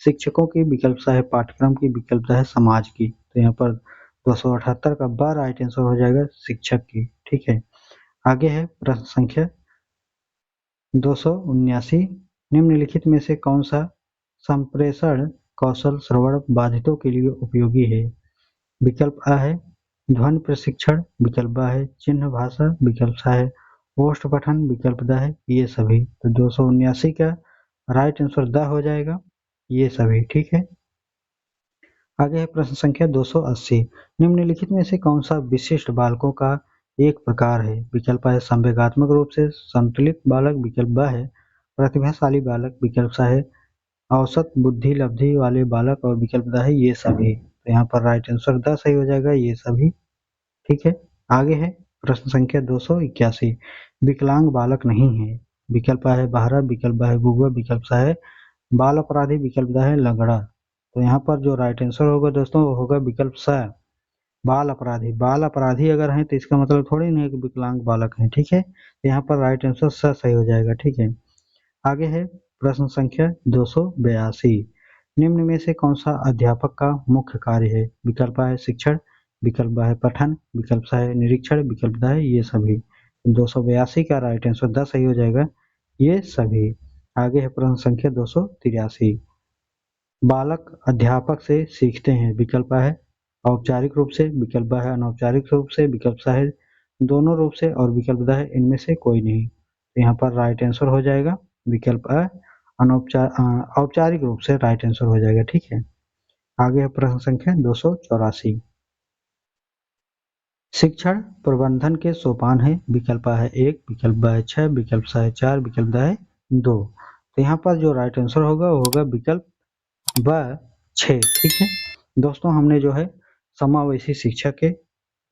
शिक्षकों की, विकल्प है पाठ्यक्रम की, विकल्प है समाज की। तो यहाँ पर 278 का ब राइट आंसर हो जाएगा शिक्षक की। ठीक है, आगे है प्रश्न संख्या 279। निम्नलिखित में से कौन सा संप्रेषण कौशल श्रवण बाधितों के लिए उपयोगी है? विकल्प आ है ध्वनि प्रशिक्षण, विकल्प ब है चिन्ह भाषा, विकल्प सा है ओष्ठ पठन, विकल्प द है ये सभी। तो 279 का राइट आंसर द हो जाएगा, ये सभी। ठीक है, आगे है प्रश्न संख्या 280। निम्नलिखित में से कौन सा विशिष्ट बालकों का एक प्रकार है? विकल्प है संवेगात्मक रूप से संतुलित बालक, विकल्प ब है प्रतिभाशाली बालक, विकल्प सा है औसत बुद्धि लब्धि वाले बालक और विकल्प द है ये सभी। तो यहाँ पर राइट आंसर द सही हो जाएगा, ये सभी। ठीक है, आगे है प्रश्न संख्या 281। विकलांग बालक नहीं है। विकल्प है बहरा, विकल्प ब है गूंगा, विकल्प सा है बाल अपराधी, विकल्प द है लंगड़ा। तो यहाँ पर जो राइट आंसर होगा दोस्तों वो होगा विकल्प सा बाल अपराधी। बाल अपराधी अगर हैं तो इसका मतलब थोड़ी नहीं है कि विकलांग बालक हैं। ठीक है, तो यहाँ पर राइट आंसर सा सही हो जाएगा। ठीक है, आगे है प्रश्न संख्या 282। निम्न में से कौन सा अध्यापक का मुख्य कार्य है? विकल्प है शिक्षण, विकल्प ब है पठन, विकल्प सा है निरीक्षण, विकल्प द है ये सभी। 282 का राइट आंसर द सही हो जाएगा, ये सभी। आगे है प्रश्न संख्या 283। बालक अध्यापक से सीखते हैं। विकल्प है औपचारिक रूप से, विकल्प है अनौपचारिक रूप से, विकल्प सा है दोनों रूप से और विकल्प द है इनमें से कोई नहीं। तो यहाँ पर राइट आंसर हो जाएगा विकल्प अ औपचारिक रूप से राइट आंसर हो जाएगा। ठीक है, आगे है प्रश्न संख्या 284। शिक्षण प्रबंधन के सोपान है। विकल्प है 1, विकल्प ब है 6, विकल्प सा है 4, विकल्प द है 2। तो यहाँ पर जो राइट आंसर होगा वो होगा विकल्प ब 6। ठीक है दोस्तों, हमने जो है समावेशी शिक्षा के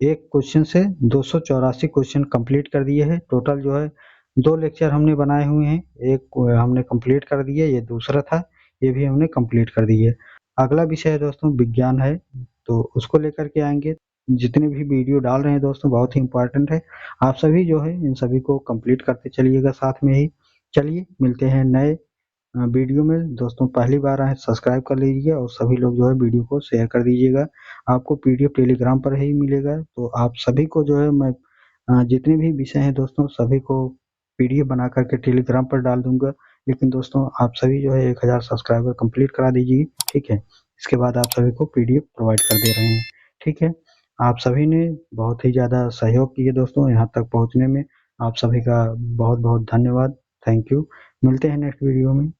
एक क्वेश्चन से 284 क्वेश्चन कंप्लीट कर दिए हैं। टोटल जो है 2 लेक्चर हमने बनाए हुए हैं, एक हमने कंप्लीट कर दिए, ये दूसरा था, ये भी हमने कंप्लीट कर दिए। अगला विषय है दोस्तों विज्ञान है, तो उसको लेकर के आएंगे। जितने भी वीडियो डाल रहे हैं दोस्तों बहुत ही इंपॉर्टेंट है, आप सभी जो है इन सभी को कंप्लीट करते चलिएगा साथ में ही। चलिए मिलते हैं नए वीडियो में। दोस्तों पहली बार आए सब्सक्राइब कर लीजिए और सभी लोग जो है वीडियो को शेयर कर दीजिएगा। आपको पीडीएफ टेलीग्राम पर ही मिलेगा, तो आप सभी को जो है मैं जितने भी विषय हैं दोस्तों सभी को पीडीएफ बना करके टेलीग्राम पर डाल दूंगा। लेकिन दोस्तों आप सभी जो है 1000 सब्सक्राइबर कंप्लीट करा दीजिए। ठीक है, इसके बाद आप सभी को पीडीएफ प्रोवाइड कर दे रहे हैं। ठीक है, आप सभी ने बहुत ही ज़्यादा सहयोग किए दोस्तों यहाँ तक पहुँचने में, आप सभी का बहुत बहुत धन्यवाद। थैंक यू, मिलते हैं नेक्स्ट वीडियो में।